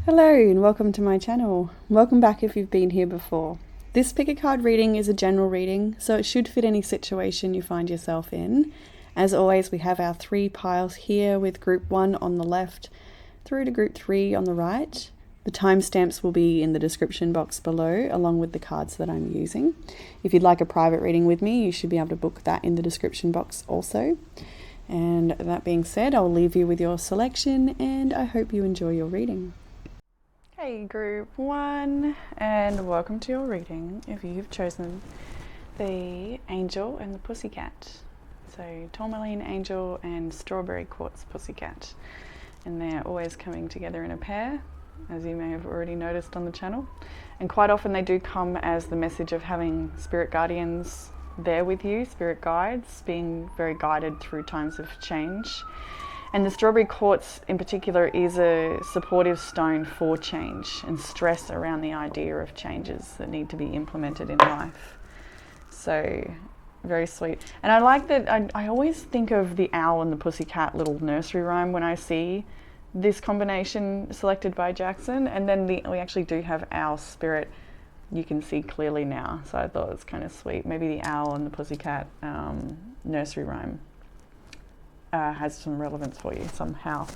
Hello and welcome to my channel. Welcome back if you've been here before. This pick a card reading is a general reading, so it should fit any situation you find yourself in. As always, we have our 3 piles here with group 1 on the left through to group 3 on the right. The timestamps will be in the description box below along with the cards that I'm using. If you'd like a private reading with me, you should be able to book that in the description box also. And that being said, I'll leave you with your selection and I hope you enjoy your reading. Hey group 1, and welcome to your reading if you've chosen the Angel and the Pussycat. So Tourmaline Angel and Strawberry Quartz Pussycat, and they're always coming together in a pair, as you may have already noticed on the channel, and quite often they do come as the message of having spirit guardians there with you, spirit guides, being very guided through times of change. And the strawberry quartz in particular is a supportive stone for change and stress around the idea of changes that need to be implemented in life. So very sweet. And I like that I always think of the owl and the pussycat little nursery rhyme when I see this combination selected by Jackson. And then we actually do have owl spirit, you can see clearly now. So I thought it was kind of sweet. Maybe the owl and the pussycat nursery rhyme has some relevance for you somehow.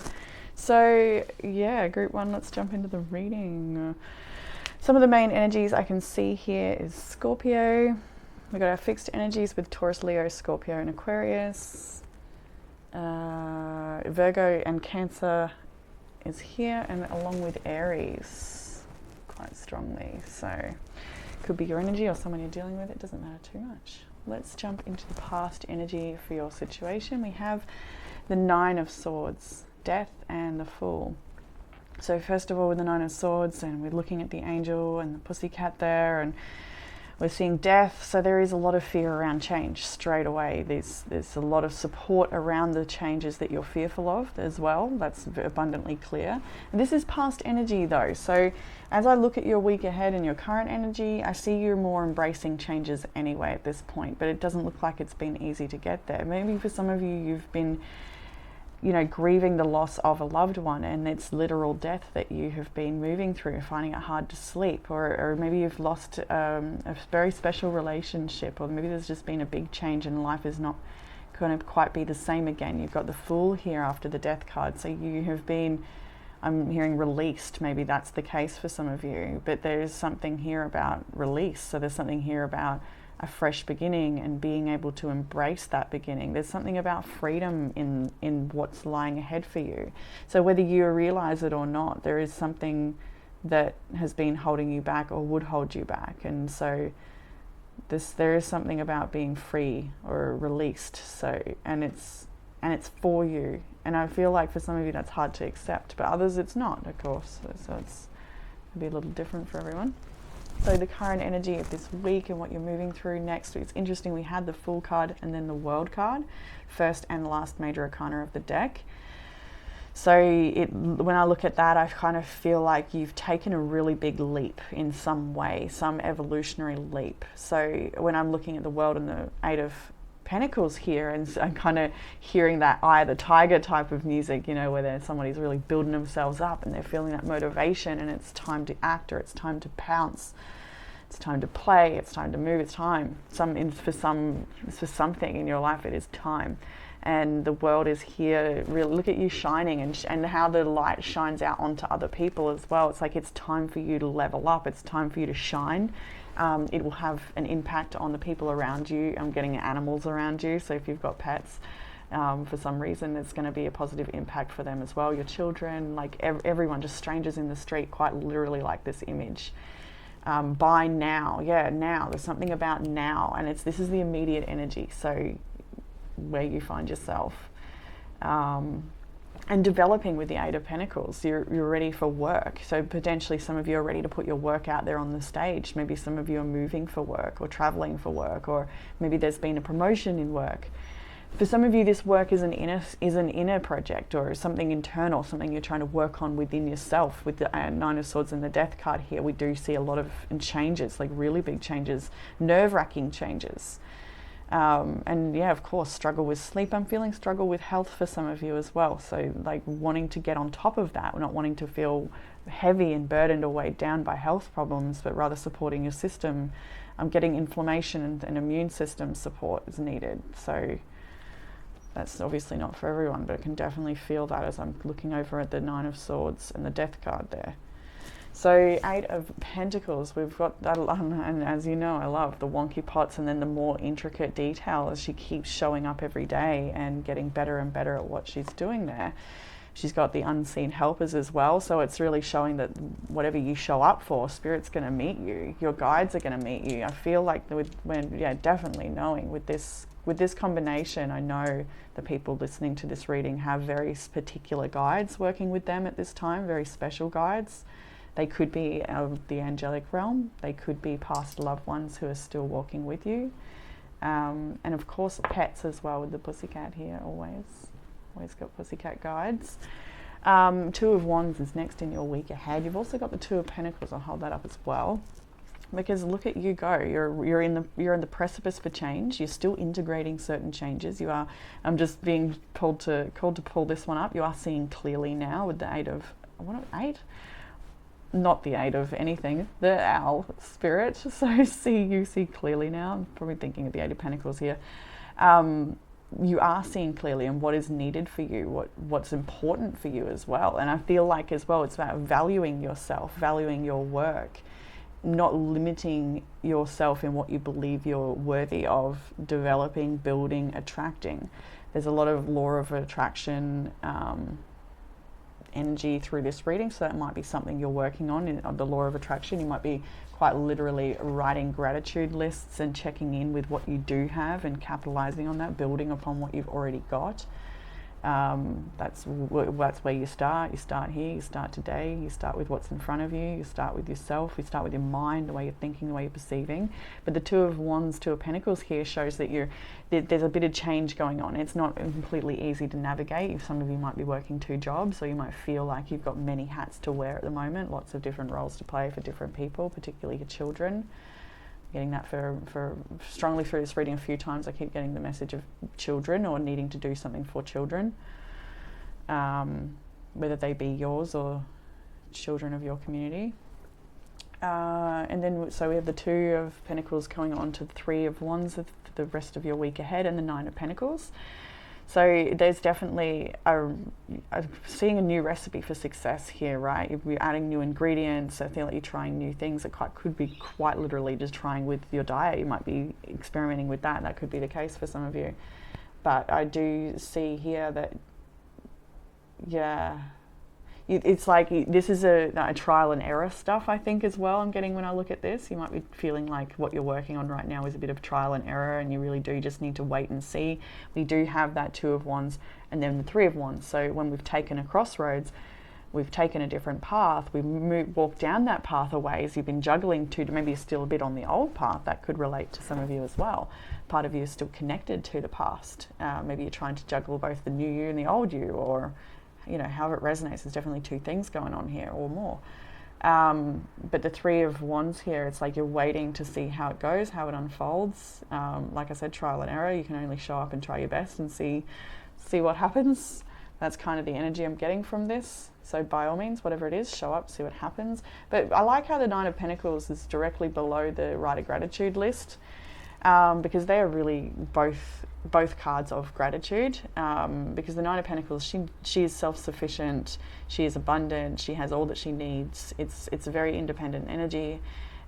So yeah, group 1, let's jump into the reading. Some of the main energies I can see here is Scorpio. We've got our fixed energies with Taurus, Leo, Scorpio and Aquarius. Virgo and Cancer is here, and along with Aries quite strongly. So could be your energy or someone you're dealing with, it doesn't matter too much. Let's jump into the past energy for your situation. We have the 9 of Swords, Death and the Fool. So first of all, with the 9 of Swords, and we're looking at the Angel and the Pussycat there, and we're seeing death. So there is a lot of fear around change straight away. There's a lot of support around the changes that you're fearful of as well. That's abundantly clear. And this is past energy though. So as I look at your week ahead and your current energy, I see you're more embracing changes anyway at this point, but it doesn't look like it's been easy to get there. Maybe for some of you, you've been grieving the loss of a loved one, and it's literal death that you have been moving through, finding it hard to sleep, or maybe you've lost a very special relationship, or maybe there's just been a big change and life is not going to quite be the same again. You've got the Fool here after the Death card, so you have been, I'm hearing, released. Maybe that's the case for some of you, but there's something here about release. So there's something here about a fresh beginning and being able to embrace that beginning. There's something about freedom in what's lying ahead for you. So whether you realize it or not, there is something that has been holding you back or would hold you back. And so there is something about being free or released. So and it's for you. And I feel like for some of you that's hard to accept, but others it's not, of course. So it's be a little different for everyone. So the current energy of this week and what you're moving through next. It's interesting, we had the Fool card and then the World card, first and last major arcana of the deck. So when I look at that, I kind of feel like you've taken a really big leap in some way, some evolutionary leap. So when I'm looking at the World and the 8 of Pentacles here, and I'm kind of hearing that Eye of the Tiger type of music, where somebody's really building themselves up and they're feeling that motivation, and it's time to act, or it's time to pounce, it's time to play, it's time to move, it's time. For something in your life, it is time. And the World is here. Really look at you shining, and how the light shines out onto other people as well. It's like it's time for you to level up. It's time for you to shine. It will have an impact on the people around you. I'm getting animals around you, so if you've got pets, for some reason, it's going to be a positive impact for them as well. Your children, like everyone, just strangers in the street, quite literally like this image. By now, now. There's something about now, and this is the immediate energy, so where you find yourself. And developing with the 8 of Pentacles, you're ready for work. So potentially some of you are ready to put your work out there on the stage. Maybe some of you are moving for work or traveling for work, or maybe there's been a promotion in work. For some of you, this work is an inner project, or something internal, something you're trying to work on within yourself. With the 9 of Swords and the Death card here, we do see a lot of changes, like really big changes, nerve-wracking changes. And yeah, of course, struggle with sleep. I'm feeling struggle with health for some of you as well. So like wanting to get on top of that, not wanting to feel heavy and burdened or weighed down by health problems, but rather supporting your system. I'm getting inflammation and immune system support is needed. So that's obviously not for everyone, but I can definitely feel that as I'm looking over at the Nine of Swords and the Death card there. So 8 of Pentacles, we've got that, and as you know, I love the wonky pots and then the more intricate detail as she keeps showing up every day and getting better and better at what she's doing there. She's got the unseen helpers as well, so it's really showing that whatever you show up for, Spirit's going to meet you. Your guides are going to meet you. I feel like definitely knowing with this combination, I know the people listening to this reading have very particular guides working with them at this time, very special guides. They could be of the angelic realm. They could be past loved ones who are still walking with you. And of course, pets as well with the pussycat here, always got pussycat guides. 2 of Wands is next in your week ahead. You've also got the 2 of Pentacles. I'll hold that up as well. Because look at you go. You're in the precipice for change. You're still integrating certain changes. You are. I'm just being called to pull this one up. You are seeing clearly now with the 8 of 8. Not the 8 of anything, the owl spirit. So you see clearly now. I'm probably thinking of the 8 of Pentacles here. You are seeing clearly and what is needed for you, what's important for you as well. And I feel like as well, it's about valuing yourself, valuing your work, not limiting yourself in what you believe you're worthy of developing, building, attracting. There's a lot of law of attraction energy through this reading, so that might be something you're working on in the law of attraction. You might be quite literally writing gratitude lists and checking in with what you do have and capitalizing on that, building upon what you've already got. That's where you start. You start here, you start today, you start with what's in front of you, you start with yourself, you start with your mind, the way you're thinking, the way you're perceiving. But the 2 of Wands, 2 of Pentacles here shows that there's a bit of change going on. It's not completely easy to navigate. Some of you might be working 2 jobs, or you might feel like you've got many hats to wear at the moment, lots of different roles to play for different people, particularly your children. Getting that for strongly through this reading a few times. I keep getting the message of children or needing to do something for children, whether they be yours or children of your community. And then so we have the 2 of Pentacles going on to the 3 of Wands for the rest of your week ahead, and the 9 of Pentacles. So there's definitely seeing a new recipe for success here, right? You're adding new ingredients. I feel like you're trying new things. It could be quite literally just trying with your diet. You might be experimenting with that. That could be the case for some of you. But I do see here that, yeah, it's like this is a trial and error stuff, I think, as well. I'm getting when I look at this. You might be feeling like what you're working on right now is a bit of trial and error, and you really do just need to wait and see. We do have that 2 of Wands and then the 3 of Wands. So when we've taken a crossroads, we've taken a different path, we walk down that path a ways. You've been juggling maybe you're still a bit on the old path. That could relate to some of you as well. Part of you is still connected to the past. Maybe you're trying to juggle both the new you and the old you, or however it resonates. There's definitely 2 things going on here or more. But the 3 of Wands here, it's like you're waiting to see how it goes, how it unfolds. Like I said, trial and error. You can only show up and try your best and see what happens. That's kind of the energy I'm getting from this. So by all means, whatever it is, show up, see what happens. But I like how the 9 of Pentacles is directly below the write a gratitude list, because they are really both cards of gratitude, because the 9 of Pentacles, she is self-sufficient, she is abundant, she has all that she needs. It's a very independent energy,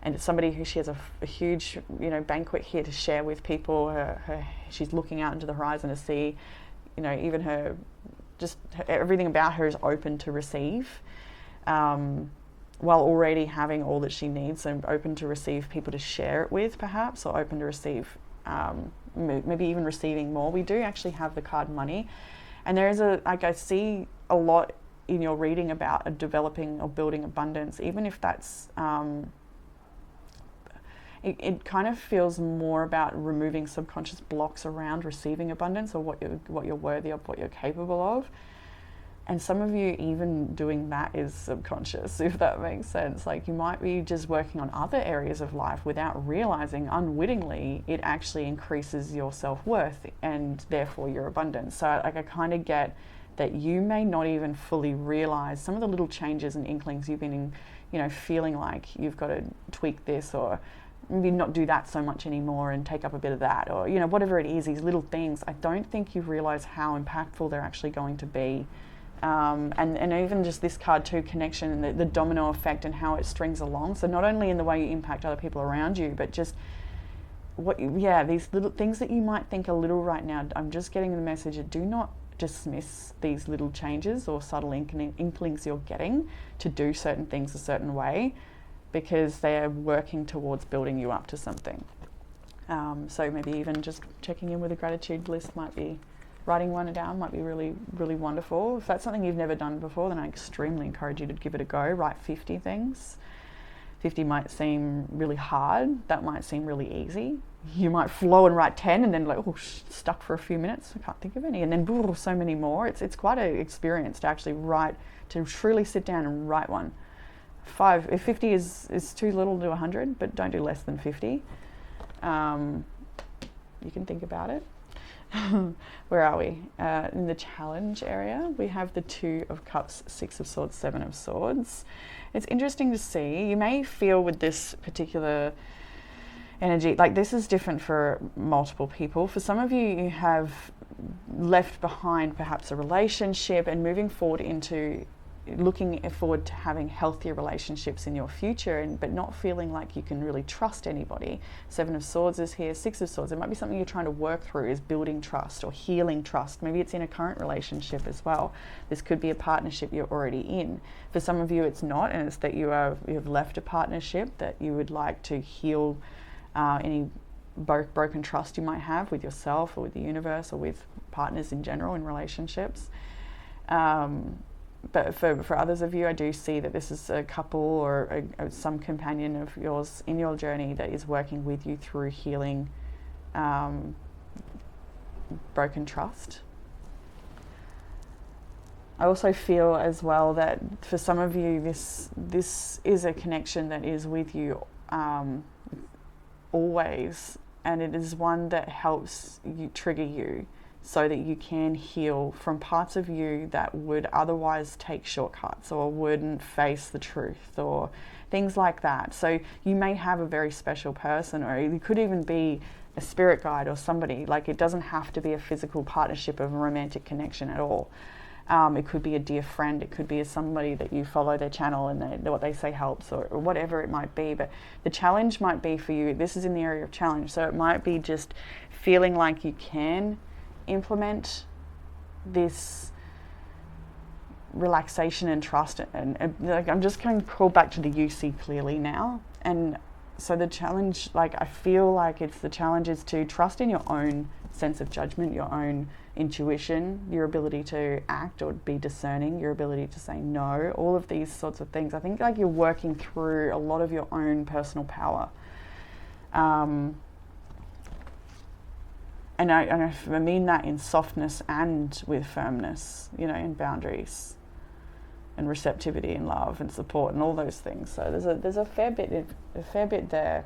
and it's somebody who she has a huge banquet here to share with people. She's looking out into the horizon to see, even everything about her is open to receive, while already having all that she needs, and open to receive people to share it with, perhaps, or open to receive maybe even receiving more. We do actually have the card money, and there is I see a lot in your reading about developing or building abundance, even if that's it kind of feels more about removing subconscious blocks around receiving abundance, or what you're worthy of, what you're capable of. And some of you, even doing that is subconscious, if that makes sense. Like you might be just working on other areas of life without realizing, unwittingly, it actually increases your self-worth and therefore your abundance. So like I kind of get that you may not even fully realize some of the little changes and inklings you've been, feeling like you've got to tweak this, or maybe not do that so much anymore and take up a bit of that, or whatever it is, these little things. I don't think you realize how impactful they're actually going to be. And even just this card too, connection and the domino effect and how it strings along. So not only in the way you impact other people around you, but just these little things that you might think are little right now. I'm just getting the message that do not dismiss these little changes or subtle inklings you're getting to do certain things a certain way, because they are working towards building you up to something. So maybe even just checking in with a gratitude list might be, writing one down might be really, really wonderful. If that's something you've never done before, then I extremely encourage you to give it a go. Write 50 things. 50 might seem really hard. That might seem really easy. You might flow and write 10 and then stuck for a few minutes. I can't think of any. And then so many more. It's quite an experience to actually write, to truly sit down and write one. 5, if 50 is too little, do 100, but don't do less than 50. You can think about it. Where are we? In the challenge area, we have the 2 of Cups, 6 of Swords, 7 of Swords. It's interesting to see. You may feel with this particular energy, like this is different for multiple people. For some of you, you have left behind perhaps a relationship and moving forward into looking forward to having healthier relationships in your future, but not feeling like you can really trust anybody. 7 of Swords is here, 6 of Swords. It might be something you're trying to work through, is building trust or healing trust. Maybe it's in a current relationship as well. This could be a partnership you're already in. For some of you, it's not, and it's that you have left a partnership, that you would like to heal any broken trust you might have with yourself or with the universe or with partners in general in relationships. But for others of you, I do see that this is a couple or some companion of yours in your journey that is working with you through healing broken trust. I also feel as well that for some of you, this is a connection that is with you always, and it is one that helps you trigger you, so that you can heal from parts of you that would otherwise take shortcuts or wouldn't face the truth or things like that. So you may have a very special person, or it could even be a spirit guide or somebody. Like, it doesn't have to be a physical partnership of a romantic connection at all. It could be a dear friend, it could be somebody that you follow their channel and what they say helps, or whatever it might be. But the challenge might be for you, this is in the area of challenge, so it might be just feeling like you can implement this relaxation and trust, and like, I'm just going to call back to the you see clearly now. And so the challenge, like, I feel like the challenge is to trust in your own sense of judgment, your own intuition, your ability to act or be discerning, your ability to say no, all of these sorts of things. I think like you're working through a lot of your own personal power. And I mean that in softness and with firmness, in boundaries and receptivity and love and support and all those things. So there's a fair bit there.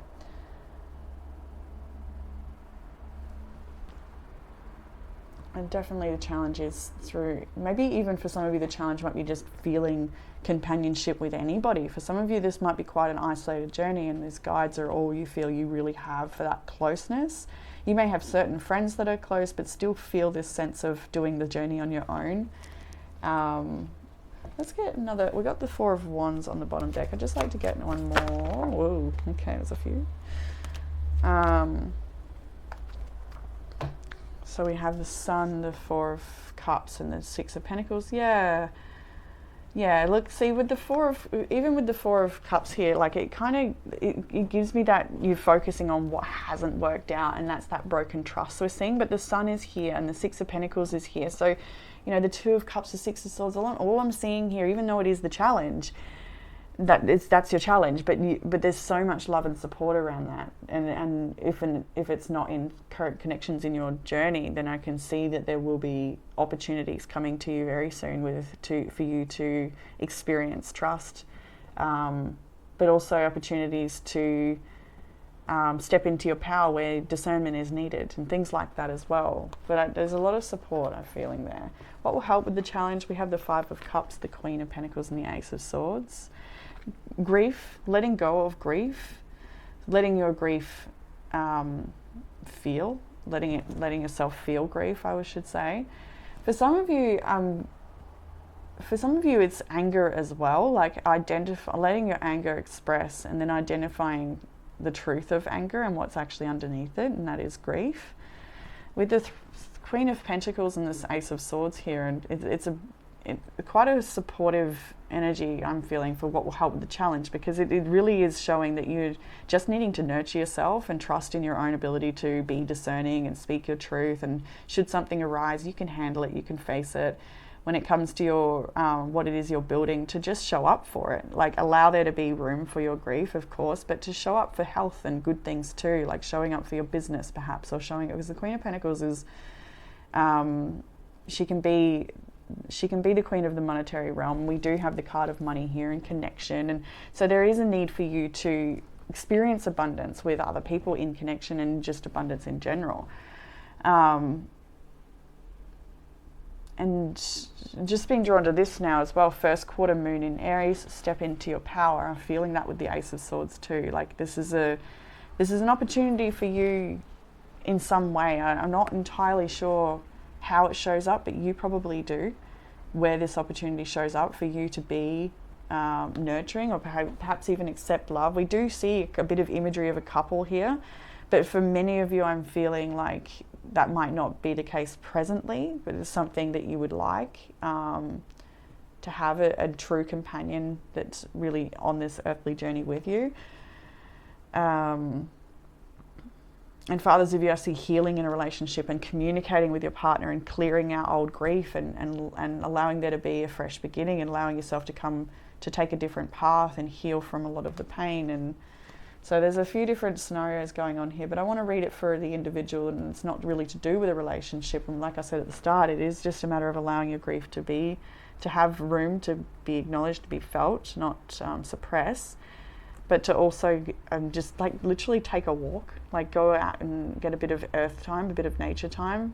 And definitely the challenge is through, maybe even for some of you, the challenge might be just feeling companionship with anybody. For some of you, this might be quite an isolated journey, and these guides are all you feel you really have for that closeness. You may have certain friends that are close, but still feel this sense of doing the journey on your own. Let's get another, we got the 4 of Wands on the bottom deck. I'd just like to get one more. Whoa, okay, there's a few. So we have the Sun, the 4 of Cups, and the 6 of Pentacles. Yeah, look, see, with the 4 of Cups here, like it gives me that you're focusing on what hasn't worked out, and that's that broken trust we're seeing. But the Sun is here and the 6 of Pentacles is here. So, the 2 of Cups, the 6 of Swords, all I'm seeing here, even though it is the challenge, that's your challenge, but there's so much love and support around that, and if it's not in current connections in your journey, then I can see that there will be opportunities coming to you very soon for you to experience trust, but also opportunities to step into your power where discernment is needed and things like that as well. But there's a lot of support I'm feeling there. What will help with the challenge? We have the Five of Cups, the Queen of Pentacles, and the Ace of Swords. Grief, letting go of grief, letting your grief feel, letting yourself feel grief, I should say. For some of you, it's anger as well, like letting your anger express and then identifying the truth of anger and what's actually underneath it, and that is grief. With the Queen of Pentacles and this Ace of Swords here, and it's quite a supportive energy I'm feeling for what will help with the challenge, because it really is showing that you're just needing to nurture yourself and trust in your own ability to be discerning and speak your truth, and should something arise, you can handle it, you can face it. When it comes to your what it is you're building, to just show up for it. Like, allow there to be room for your grief, of course, but to show up for health and good things too, like showing up for your business perhaps, or showing up, because the Queen of Pentacles is she can be the queen of the monetary realm. We do have the card of money here and connection, and so there is a need for you to experience abundance with other people in connection, and just abundance in general. And just being drawn to this now as well, first quarter moon in Aries, step into your power. I'm feeling that with the Ace of Swords too. Like, this is an opportunity for you in some way. I'm not entirely sure how it shows up, but you probably do, where this opportunity shows up for you to be nurturing, or perhaps even accept love. We do see a bit of imagery of a couple here, but for many of you, I'm feeling like that might not be the case presently, but it's something that you would like, to have a true companion that's really on this earthly journey with you. And for others of you, I see healing in a relationship and communicating with your partner and clearing out old grief, and allowing there to be a fresh beginning, and allowing yourself to take a different path and heal from a lot of the pain. And so there's a few different scenarios going on here, but I want to read it for the individual, and it's not really to do with a relationship. And like I said at the start, it is just a matter of allowing your grief to have room to be acknowledged, to be felt, not suppress, but to also just like literally take a walk, like go out and get a bit of earth time, a bit of nature time.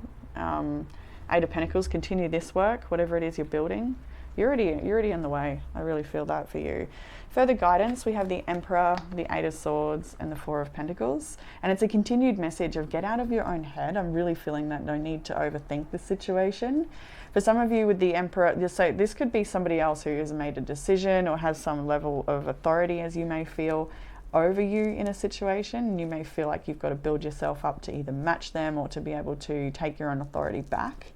Eight of Pentacles, continue this work, whatever it is you're building. You're already on the way. I really feel that for you. Further guidance, we have the Emperor, the Eight of Swords, and the Four of Pentacles. And it's a continued message of get out of your own head. I'm really feeling that no need to overthink the situation. For some of you with the Emperor, so this could be somebody else who has made a decision or has some level of authority, as you may feel, over you in a situation. You may feel like you've got to build yourself up to either match them or to be able to take your own authority back.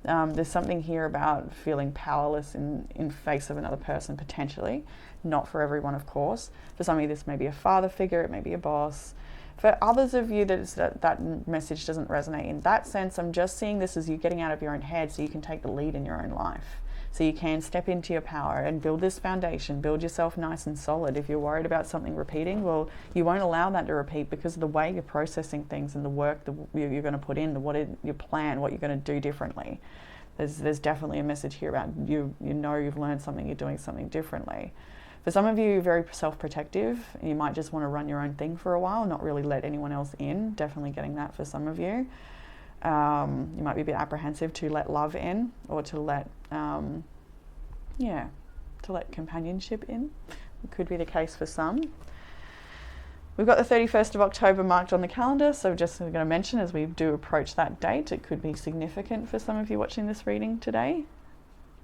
There's something here about feeling powerless in face of another person, potentially. Not for everyone, of course. For some of you, this may be a father figure, it may be a boss. For others of you, that message doesn't resonate in that sense. I'm just seeing this as you getting out of your own head so you can take the lead in your own life. So you can step into your power and build this foundation, build yourself nice and solid. If you're worried about something repeating, well, you won't allow that to repeat, because of the way you're processing things and the work you're going to put in, your plan, what you're going to do differently. There's definitely a message here about you know you've learned something, you're doing something differently. For some of you, you're very self-protective, and you might just want to run your own thing for a while, not really let anyone else in. Definitely getting that for some of you. You might be a bit apprehensive to let love in, or to let companionship in. It could be the case for some. We've got the 31st of October marked on the calendar, so just going to mention, as we do approach that date, it could be significant for some of you watching this reading today.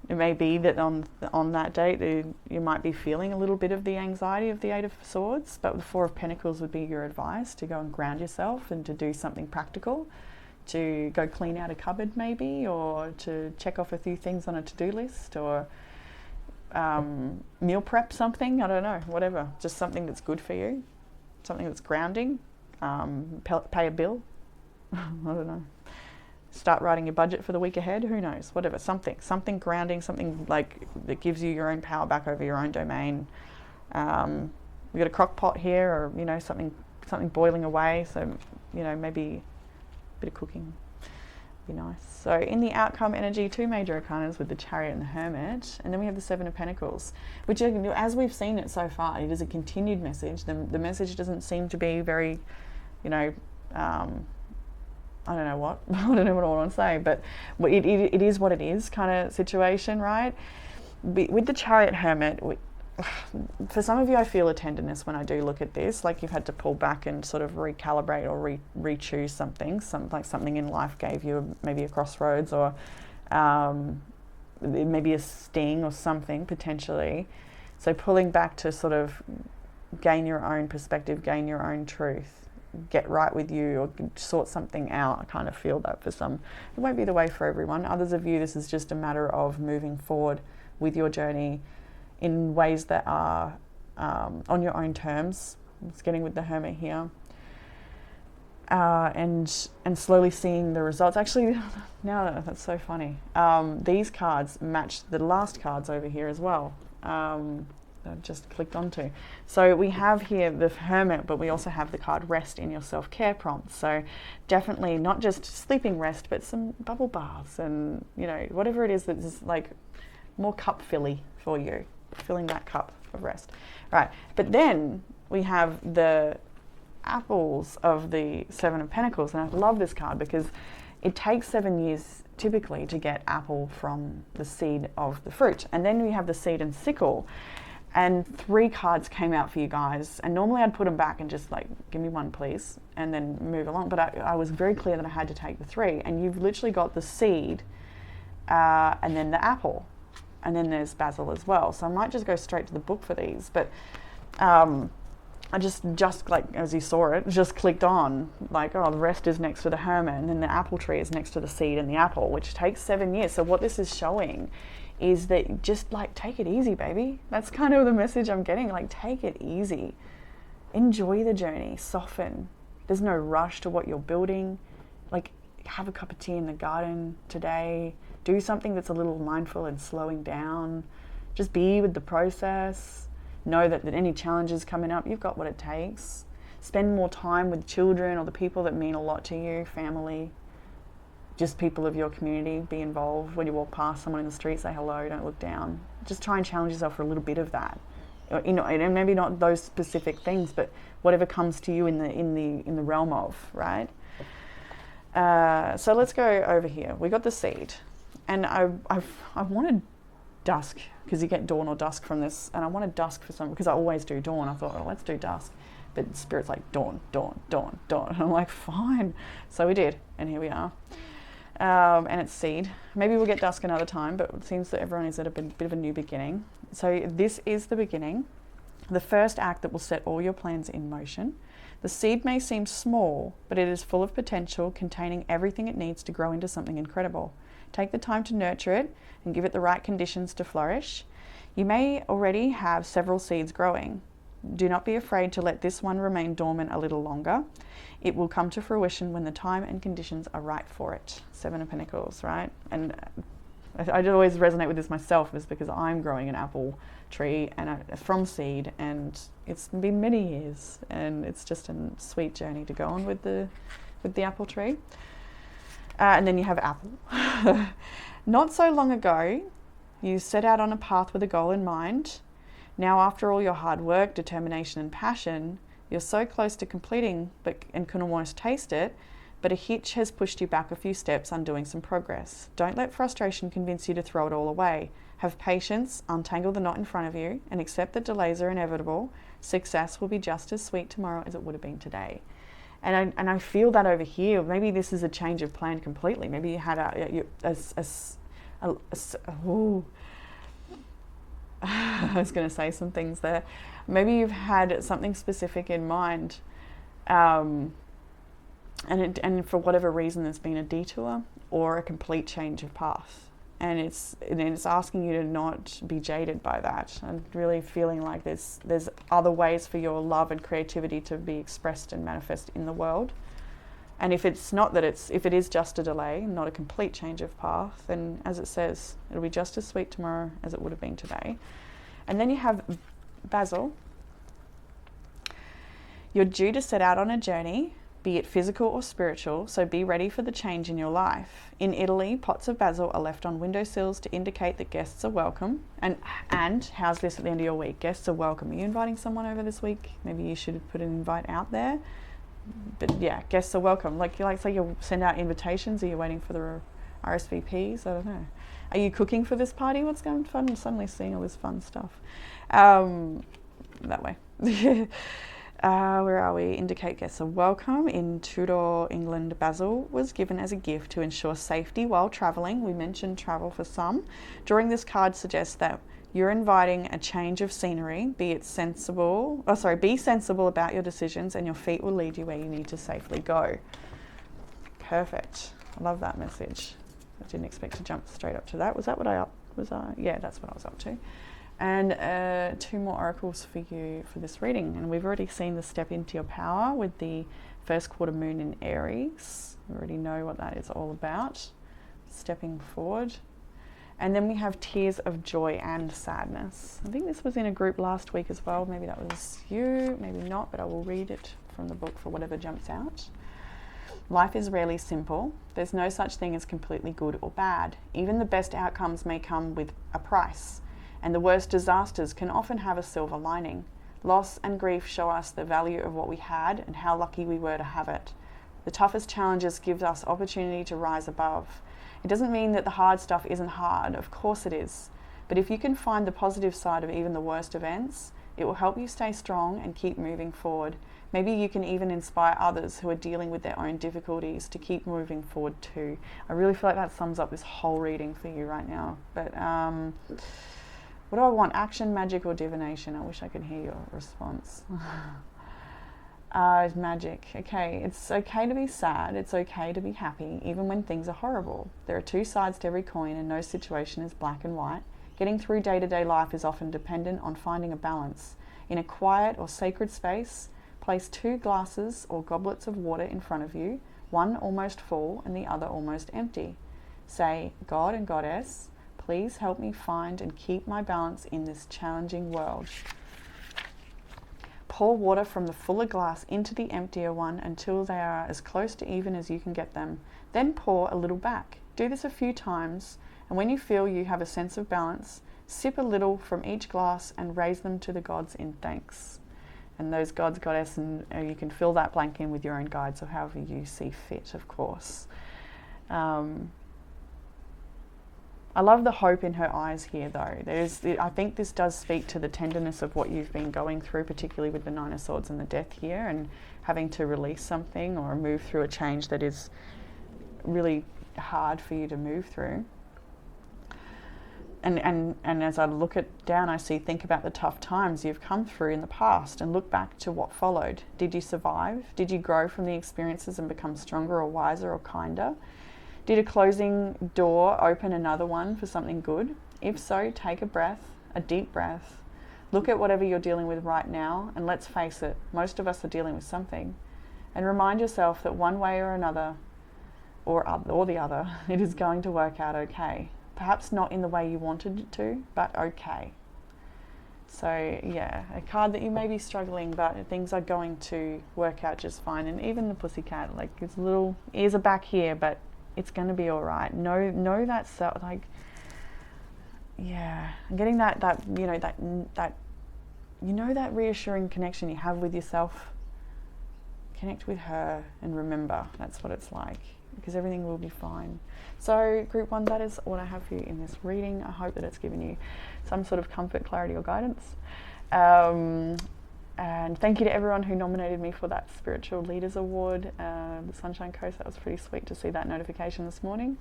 It may be that on that date you might be feeling a little bit of the anxiety of the Eight of Swords, but the Four of Pentacles would be your advice to go and ground yourself and to do something practical, to go clean out a cupboard maybe, or to check off a few things on a to-do list, or meal prep something, I don't know, whatever, just something that's good for you, something that's grounding, pay a bill, I don't know. Start writing your budget for the week ahead, who knows, whatever, something grounding, something like that gives you your own power back over your own domain, We've got a crock pot here, or, you know, something boiling away. So, you know, maybe a bit of cooking be nice. So in the outcome energy, 2 major arcanas with the Chariot and the Hermit, and then we have the 7 of Pentacles, which, as we've seen it so far, it is a continued message. The message doesn't seem to be very, you know, I don't know what I want to say, but it is what it is kind of situation, right? With the Chariot Hermit, for some of you, I feel a tenderness when I do look at this, like you've had to pull back and sort of recalibrate or re-choose something, like something in life gave you maybe a crossroads, or maybe a sting or something potentially. So pulling back to sort of gain your own perspective, gain your own truth, get right with you, or sort something out. I kind of feel that for some. It won't be the way for everyone. Others of you, this is just a matter of moving forward with your journey in ways that are on your own terms. It's getting with the Hermit here, and slowly seeing the results. Actually, now that's so funny. These cards match the last cards over here as well. I've just clicked onto. So we have here the Hermit, but we also have the card Rest in your self-care prompt. So definitely not just sleeping rest, but some bubble baths and, you know, whatever it is that's like more cup filly for you. Filling that cup of rest. Right, but then we have the apples of the 7 of Pentacles, and I love this card because it takes 7 years typically to get apple from the seed of the fruit. And then we have the seed and sickle, and 3 cards came out for you guys, and normally I'd put them back and just like, give me one please, and then move along, but I was very clear that I had to take the 3, and you've literally got the seed and then the apple. And then there's basil as well. So I might just go straight to the book for these. But I just like, as you saw it, just clicked on, like, oh, the Rest is next to the Hermit, and then the apple tree is next to the seed and the apple, which takes 7 years. So what this is showing is that just like, take it easy, baby. That's kind of the message I'm getting. Like, take it easy. Enjoy the journey. Soften. There's no rush to what you're building. Like, have a cup of tea in the garden today. Do something that's a little mindful and slowing down. Just be with the process. Know that any challenges coming up, you've got what it takes. Spend more time with children or the people that mean a lot to you, family, just people of your community. Be involved. When you walk past someone in the street, say hello, don't look down. Just try and challenge yourself for a little bit of that. You know, and maybe not those specific things, but whatever comes to you in the realm of, right? So let's go over here. We got the seed. And I wanted dusk, because you get dawn or dusk from this, and I wanted dusk for some, because I always do dawn. I thought, oh, let's do dusk. But Spirit's like, dawn, dawn, dawn, dawn. And I'm like, fine. So we did, and here we are. And it's seed. Maybe we'll get dusk another time, but it seems that everyone is at a bit of a new beginning. So this is the beginning, the first act that will set all your plans in motion. The seed may seem small, but it is full of potential, containing everything it needs to grow into something incredible. Take the time to nurture it and give it the right conditions to flourish. You may already have several seeds growing. Do not be afraid to let this one remain dormant a little longer. It will come to fruition when the time and conditions are right for it. 7 of Pentacles, right? And I always resonate with this myself, is because I'm growing an apple tree and from seed, and it's been many years, and it's just a sweet journey to go on with the apple tree. And then you have apple. Not so long ago, you set out on a path with a goal in mind. Now, after all your hard work, determination, and passion, you're so close to completing and can almost taste it, but a hitch has pushed you back a few steps, undoing some progress. Don't let frustration convince you to throw it all away. Have patience, untangle the knot in front of you, and accept that delays are inevitable. Success will be just as sweet tomorrow as it would have been today. And I feel that over here. Maybe this is a change of plan completely. Maybe you had I was going to say some things there. Maybe you've had something specific in mind, and for whatever reason there's been a detour or a complete change of path. And it's asking you to not be jaded by that, and really feeling like there's other ways for your love and creativity to be expressed and manifest in the world. And if it is just a delay, not a complete change of path, then as it says, it'll be just as sweet tomorrow as it would have been today. And then you have Basil, you're due to set out on a journey, be it physical or spiritual, so be ready for the change in your life. In Italy, pots of basil are left on windowsills to indicate that guests are welcome. And how's this at the end of your week? Guests are welcome. Are you inviting someone over this week? Maybe you should put an invite out there. But yeah, guests are welcome. Like say you'll send out invitations. Are you waiting for the RSVPs? I don't know. Are you cooking for this party? What's going on? I'm suddenly seeing all this fun stuff. That way. Where are we? Indicate guests are welcome. In Tudor England, basil was given as a gift to ensure safety while travelling. We mentioned travel for some. Drawing this card suggests that you're inviting a change of scenery, be sensible about your decisions, and your feet will lead you where you need to safely go. Perfect. I love that message. I didn't expect to jump straight up to that. Was that what yeah, that's what I was up to. And 2 more oracles for you for this reading. And we've already seen the step into your power with the first quarter moon in Aries. We already know what that is all about. Stepping forward. And then we have tears of joy and sadness. I think this was in a group last week as well. Maybe that was you, maybe not, but I will read it from the book for whatever jumps out. Life is rarely simple. There's no such thing as completely good or bad. Even the best outcomes may come with a price. And the worst disasters can often have a silver lining. Loss and grief show us the value of what we had and how lucky we were to have it. The toughest challenges give us opportunity to rise above. It doesn't mean that the hard stuff isn't hard, of course it is. But if you can find the positive side of even the worst events, it will help you stay strong and keep moving forward. Maybe you can even inspire others who are dealing with their own difficulties to keep moving forward too. I really feel like that sums up this whole reading for you right now. But what do I want? Action, magic, or divination? I wish I could hear your response. It's magic. Okay, it's okay to be sad. It's okay to be happy, even when things are horrible. There are 2 sides to every coin, and no situation is black and white. Getting through day-to-day life is often dependent on finding a balance. In a quiet or sacred space, place 2 glasses or goblets of water in front of you, one almost full and the other almost empty. Say, God and Goddess, please help me find and keep my balance in this challenging world. Pour water from the fuller glass into the emptier one until they are as close to even as you can get them. Then pour a little back. Do this a few times, and when you feel you have a sense of balance, sip a little from each glass and raise them to the gods in thanks. And those gods, Goddess, and you can fill that blank in with your own guides or however you see fit, of course. I love the hope in her eyes here, though. I think this does speak to the tenderness of what you've been going through, particularly with the 9 of Swords and the Death here, and having to release something or move through a change that is really hard for you to move through. And as I look down, I think about the tough times you've come through in the past and look back to what followed. Did you survive? Did you grow from the experiences and become stronger or wiser or kinder? Did a closing door open another one for something good? If so, take a deep breath. Look at whatever you're dealing with right now, and let's face it, most of us are dealing with something. And remind yourself that one way or another, or the other, it is going to work out okay. Perhaps not in the way you wanted it to, but okay. So yeah, a card that you may be struggling, but things are going to work out just fine. And even the pussycat, like its little ears are back here, but it's going to be all right. Know that yeah, I'm getting that reassuring connection you have with yourself. Connect with her and remember that's what it's like, because everything will be fine. So group 1, that is what I have for you in this reading. I hope that it's given you some sort of comfort, clarity, or guidance. And thank you to everyone who nominated me for that Spiritual Leaders Award, the Sunshine Coast. That was pretty sweet to see that notification this morning.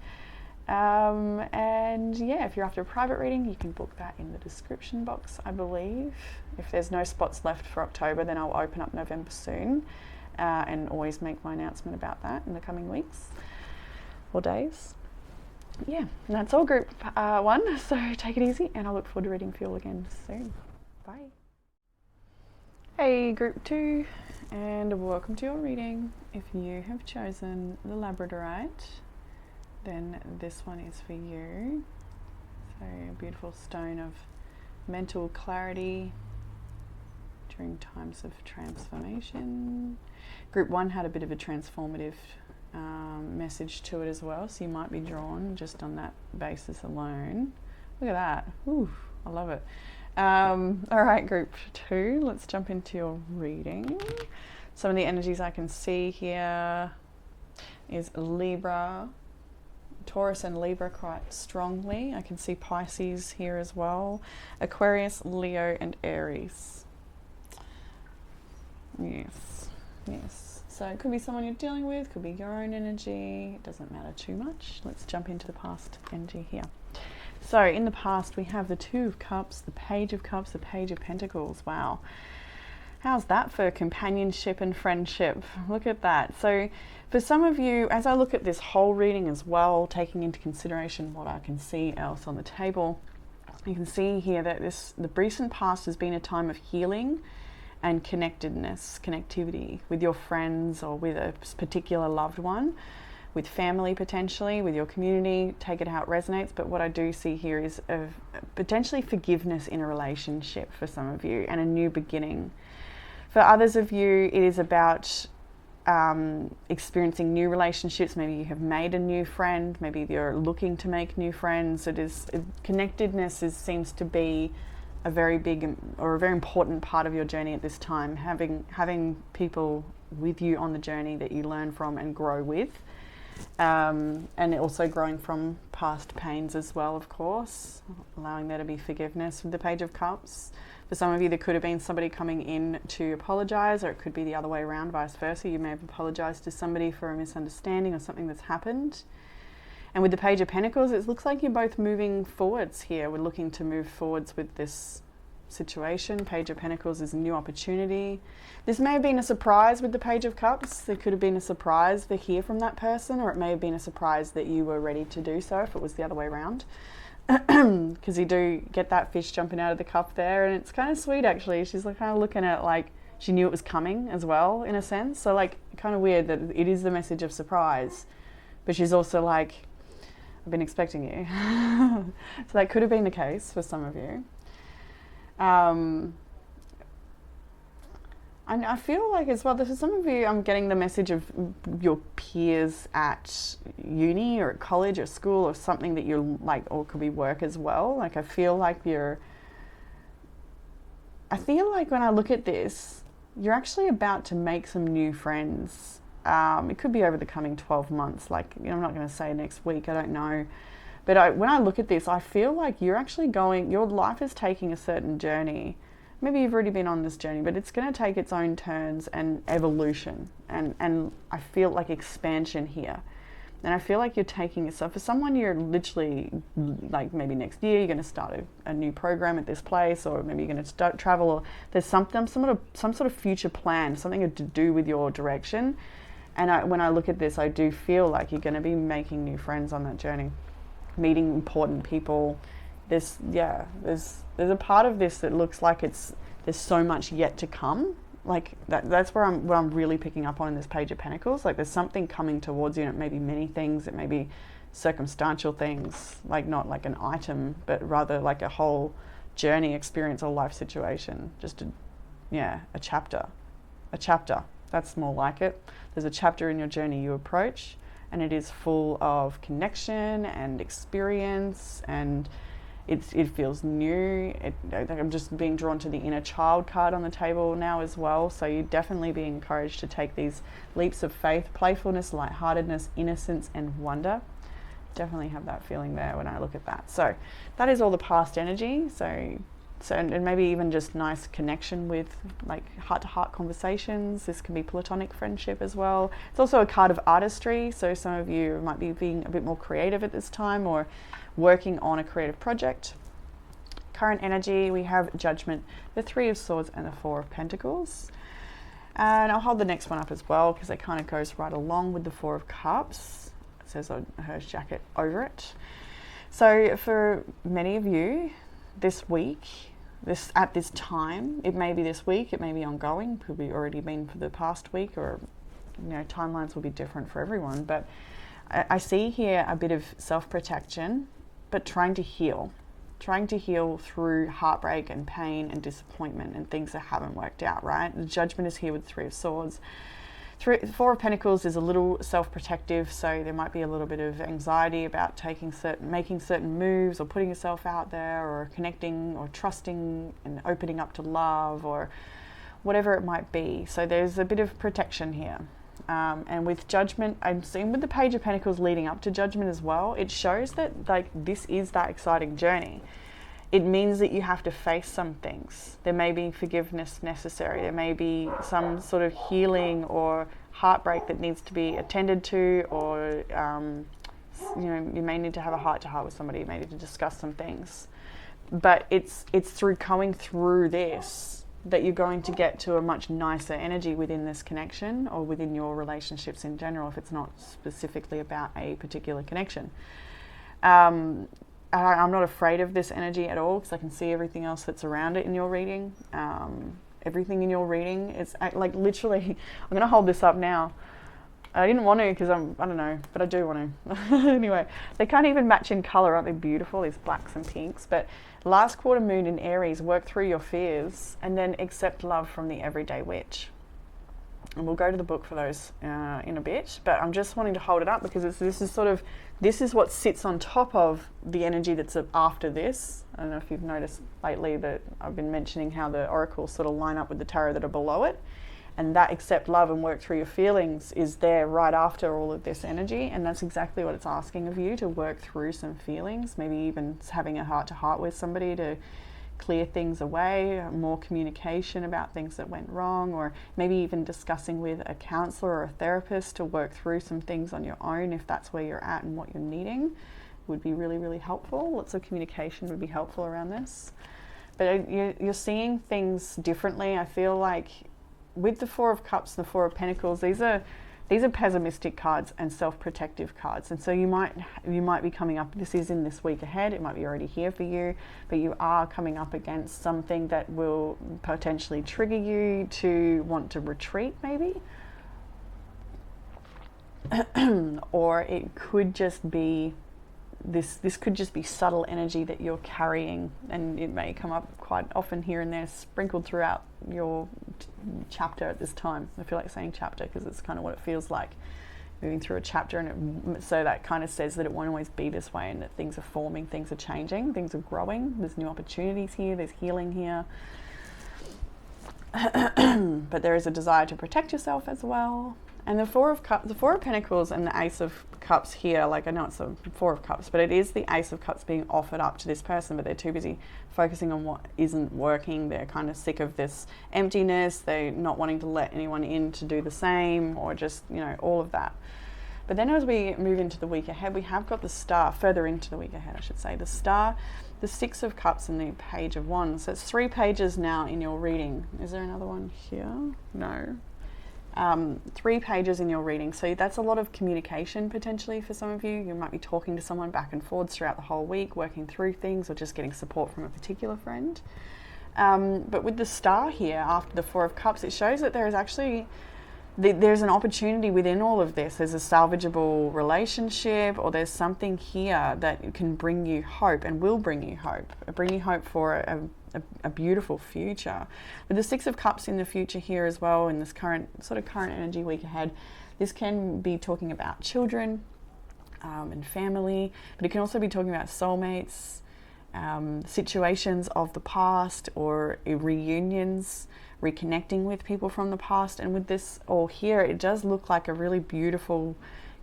And yeah, if you're after a private reading, you can book that in the description box, I believe. If there's no spots left for October, then I'll open up November soon, and always make my announcement about that in the coming weeks or days. Yeah, and that's all group 1, so take it easy, and I look forward to reading for you all again soon. Bye. Hey group 2, and welcome to your reading. If you have chosen the Labradorite, then this one is for you. So a beautiful stone of mental clarity, entering times of transformation. Group 1 had a bit of a transformative message to it as well, so you might be drawn just on that basis alone. Look at that. Ooh, I love it. All right, group 2, let's jump into your reading. Some of the energies I can see here is Libra, Taurus and Libra quite strongly. I can see Pisces here as well. Aquarius, Leo and Aries. Yes, yes. So it could be someone you're dealing with, could be your own energy. It doesn't matter too much. Let's jump into the past energy here. So in the past we have the Two of Cups, the Page of Cups, the Page of Pentacles. Wow. How's that for companionship and friendship? Look at that. So for some of you, as I look at this whole reading as well, taking into consideration what I can see else on the table, you can see here that the recent past has been a time of healing and connectedness, connectivity with your friends or with a particular loved one, with family potentially, with your community. Take it how it resonates. But what I do see here is potentially forgiveness in a relationship for some of you and a new beginning. For others of you, it is about experiencing new relationships. Maybe you have made a new friend. Maybe you're looking to make new friends. Connectedness seems to be a very big or a very important part of your journey at this time. Having people with you on the journey that you learn from and grow with. And also growing from past pains as well, of course, allowing there to be forgiveness with the Page of Cups. For some of you, there could have been somebody coming in to apologize, or it could be the other way around, vice versa. You may have apologized to somebody for a misunderstanding or something that's happened. And with the Page of Pentacles, it looks like you're both moving forwards here. We're looking to move forwards with this situation. Page of Pentacles is a new opportunity. This may have been a surprise with the Page of Cups. There could have been a surprise to hear from that person, or it may have been a surprise that you were ready to do so if it was the other way around. Because you do get that fish jumping out of the cup there, and it's kind of sweet actually. She's like kind of looking at it like she knew it was coming as well, in a sense. So like kind of weird that it is the message of surprise, but she's also like, I've been expecting you. So that could have been the case for some of you. And I feel like as well, for some of you, I'm getting the message of your peers at uni or at college or school or something that you're like, or it could be work as well. Like I feel like when I look at this, you're actually about to make some new friends. It could be over the coming 12 months. Like, you know, I'm not going to say next week, I don't know. But when I look at this, I feel like you're actually your life is taking a certain journey. Maybe you've already been on this journey, but it's going to take its own turns and evolution. And I feel like expansion here. And I feel like you're taking it. So for someone, you're literally like maybe next year, you're going to start a new program at this place, or maybe you're going to start travel, or there's some sort of future plan, something to do with your direction. And when I look at this, I do feel like you're going to be making new friends on that journey, meeting important people. There's a part of this that looks like there's so much yet to come. Like that's what I'm really picking up on in this Page of Pentacles. Like there's something coming towards you, and it may be many things. It may be circumstantial things, like not like an item, but rather like a whole journey, experience, or life situation. Just a chapter. That's more like it. There's a chapter in your journey you approach, and it is full of connection and experience, and it feels new. I'm just being drawn to the inner child card on the table now as well. So you're definitely being encouraged to take these leaps of faith, playfulness, lightheartedness, innocence, and wonder. Definitely have that feeling there when I look at that. So that is all the past energy. So and maybe even just nice connection with like heart-to-heart conversations. This can be platonic friendship as well. It's also a card of artistry. So some of you might be being a bit more creative at this time, or working on a creative project. Current energy, we have Judgment, the Three of Swords, and the Four of Pentacles. And I'll hold the next one up as well, because it kind of goes right along with the Four of Cups. It says a hearse jacket over it. So for many of you, this week, at this time, it may be this week, it may be ongoing, could be already been for the past week, or timelines will be different for everyone. But I see here a bit of self-protection, but trying to heal. trying to heal through heartbreak and pain and disappointment and things that haven't worked out, right? The Judgment is here with Three of Swords. Four of Pentacles is a little self-protective, so there might be a little bit of anxiety about making certain moves or putting yourself out there or connecting or trusting and opening up to love or whatever it might be. So there's a bit of protection here. And with Judgment, I'm seeing with the Page of Pentacles leading up to Judgment as well, it shows that like this is that exciting journey. It means that you have to face some things. There may be forgiveness necessary. There may be some sort of healing or heartbreak that needs to be attended to, or you know, you may need to have a heart-to-heart with somebody. You may need to discuss some things. But it's through going through this that you're going to get to a much nicer energy within this connection or within your relationships in general, if it's not specifically about a particular connection. I'm not afraid of this energy at all because I can see everything else that's around it in your reading. Everything in your reading, it's like literally, I'm going to hold this up now. I didn't want to because I don't know, but I do want to. Anyway, they can't even match in color. Aren't they beautiful, these blacks and pinks? But last quarter moon in Aries, work through your fears and then accept love from the everyday witch. And we'll go to the book for those in a bit, but I'm just wanting to hold it up because this is what sits on top of the energy that's after this. I don't know if you've noticed lately that I've been mentioning how the oracles sort of line up with the tarot that are below it, and that accept love and work through your feelings is there right after all of this energy, and that's exactly what it's asking of you, to work through some feelings, maybe even having a heart-to-heart with somebody to clear things away, more communication about things that went wrong, or maybe even discussing with a counselor or a therapist to work through some things on your own if that's where you're at and what you're needing would be really, really helpful. Lots of communication would be helpful around this. But you're seeing things differently. I feel like with the Four of Cups and the Four of Pentacles, these are pessimistic cards and self-protective cards, and so you might be coming up, this is in this week ahead, it might be already here for you, but you are coming up against something that will potentially trigger you to want to retreat maybe. Or it could just be this could just be subtle energy that you're carrying, and it may come up quite often here and there, sprinkled throughout your chapter at this time. I feel like saying chapter because it's kind of what it feels like, moving through a chapter, and so that kind of says that it won't always be this way, and that things are forming, things are changing, things are growing, there's new opportunities here, there's healing here. But there is a desire to protect yourself as well. And the Four of Cups, the Four of Pentacles and the Ace of Cups here, like I know it's a Four of Cups, but it is the Ace of Cups being offered up to this person, but they're too busy focusing on what isn't working. They're kind of sick of this emptiness. They're not wanting to let anyone in to do the same, or just, you know, all of that. But then as we move into the week ahead, we have got the Star, further into the week ahead, I should say, the Star, the Six of Cups and the Page of Wands. So it's 3 pages now in your reading. Is there another one here? No. 3 pages in your reading. So that's a lot of communication potentially for some of you. You might be talking to someone back and forwards throughout the whole week, working through things, or just getting support from a particular friend. But with the Star here after the Four of Cups, it shows that there is actually there's an opportunity within all of this. There's a salvageable relationship, or there's something here that can bring you hope and will bring you hope for a beautiful future. With the Six of Cups in the future here as well, in this current energy week ahead, this can be talking about children and family, but it can also be talking about soulmates, situations of the past, or reunions, reconnecting with people from the past. And with this all here, it does look like a really beautiful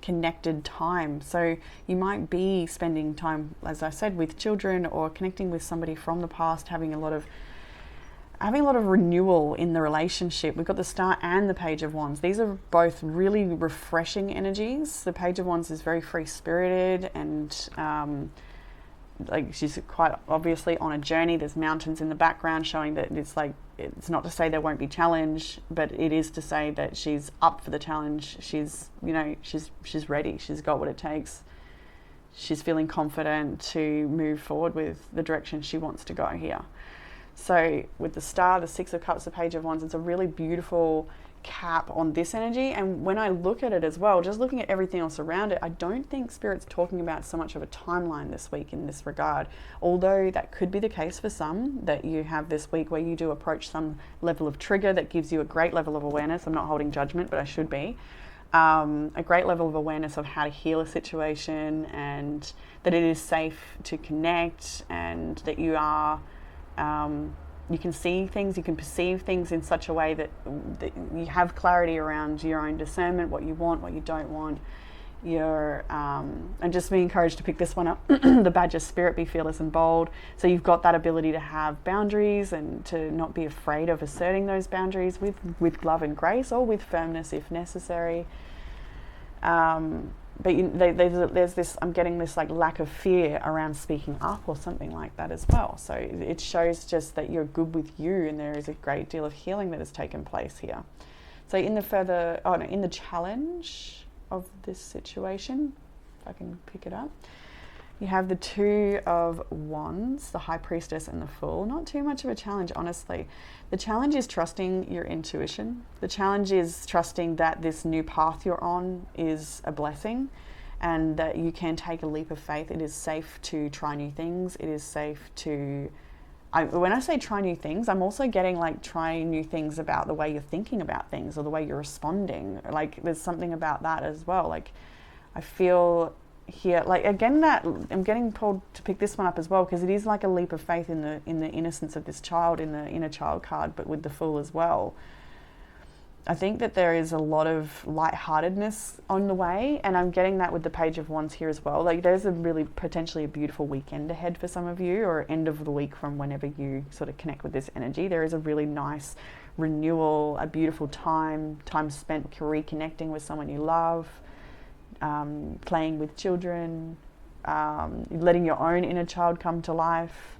connected time. So you might be spending time, as I said, with children, or connecting with somebody from the past, having a lot of renewal in the relationship. We've got the Star and the Page of Wands. These are both really refreshing energies. The Page of Wands is very free-spirited, and like she's quite obviously on a journey. There's mountains in the background showing that it's not to say there won't be challenge, but it is to say that she's up for the challenge. She's ready. She's got what it takes. She's feeling confident to move forward with the direction she wants to go here. So with the Star, the Six of Cups, the Page of Wands, it's a really beautiful cap on this energy. And when I look at it as well, just looking at everything else around it, I don't think Spirit's talking about so much of a timeline this week in this regard, although that could be the case for some, that you have this week where you do approach some level of trigger that gives you a great level of awareness. I'm not holding judgment, but I should be. A great level of awareness of how to heal a situation, and that it is safe to connect, and that you are you can see things, you can perceive things in such a way that you have clarity around your own discernment, what you want, what you don't want. And just be encouraged to pick this one up. The Badger Spirit, be fearless and bold. So you've got that ability to have boundaries and to not be afraid of asserting those boundaries with love and grace, or with firmness if necessary. But there's this, I'm getting this like lack of fear around speaking up or something like that as well. So it shows just that you're good with you, and there is a great deal of healing that has taken place here. So in the challenge of this situation, if I can pick it up, you have the Two of Wands, the High Priestess and the Fool. Not too much of a challenge, honestly. The challenge is trusting your intuition. The challenge is trusting that this new path you're on is a blessing, and that you can take a leap of faith. It is safe to try new things. It is safe to... when I say try new things, I'm also getting like try new things about the way you're thinking about things, or the way you're responding. Like there's something about that as well. Like I feel... here, like again, that I'm getting told to pick this one up as well, because it is like a leap of faith in the innocence of this child, in the inner child card, but with the Fool as well. I think that there is a lot of lightheartedness on the way, and I'm getting that with the Page of Wands here as well. Like there's a really potentially a beautiful weekend ahead for some of you, or end of the week from whenever you sort of connect with this energy. There is a really nice renewal, a beautiful time spent reconnecting with someone you love. Playing with children, letting your own inner child come to life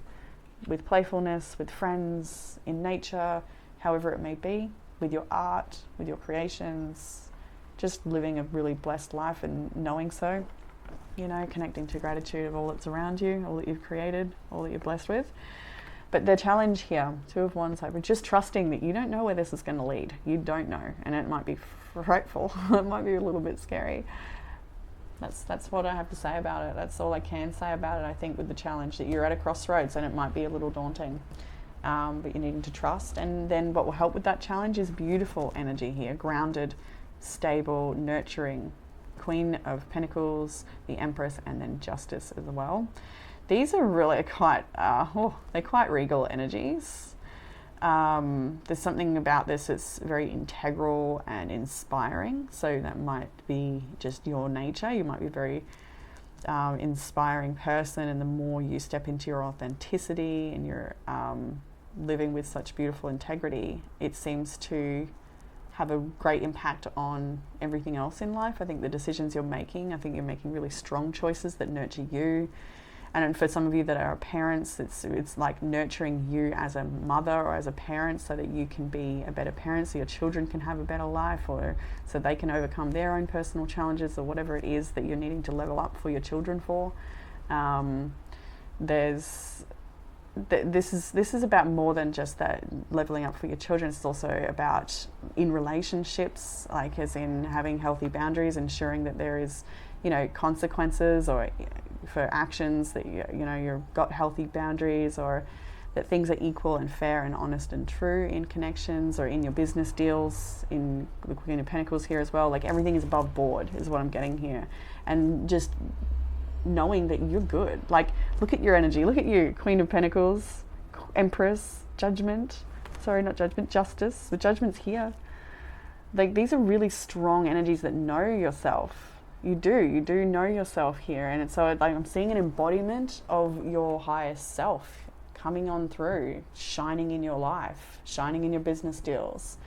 with playfulness, with friends, in nature, however it may be, with your art, with your creations, just living a really blessed life and knowing so, connecting to gratitude of all that's around you, all that you've created, all that you're blessed with. But the challenge here, Two of Wands, like, just trusting that you don't know where this is going to lead. You don't know, and it might be frightful. It might be a little bit scary. That's what I have to say about it. That's all I can say about it, I think, with the challenge, that you're at a crossroads and it might be a little daunting, but you're needing to trust. And then what will help with that challenge is beautiful energy here, grounded, stable, nurturing. Queen of Pentacles, the Empress, and then Justice as well. These are really quite, they're quite regal energies. There's something about this that's very integral and inspiring. So that might be just your nature. You might be a very inspiring person, and the more you step into your authenticity and you're living with such beautiful integrity, it seems to have a great impact on everything else in life. I think the decisions you're making, I think you're making really strong choices that nurture you. And for some of you that are parents, it's like nurturing you as a mother or as a parent, so that you can be a better parent, so your children can have a better life, or so they can overcome their own personal challenges, or whatever it is that you're needing to level up for your children for. This is about more than just that leveling up for your children. It's also about in relationships, like as in having healthy boundaries, ensuring that there is, consequences or for actions, that you've got healthy boundaries, or that things are equal and fair and honest and true in connections or in your business deals. In the Queen of Pentacles here as well, like everything is above board is what I'm getting here. And just knowing that you're good. Like, look at your energy, look at you, Queen of Pentacles, Empress, Judgment, sorry, not Judgment, Justice. The Judgment's here. Like, these are really strong energies that know yourself. You do know yourself here. And it's so, like, I'm seeing an embodiment of your highest self coming on through, shining in your life, shining in your business deals,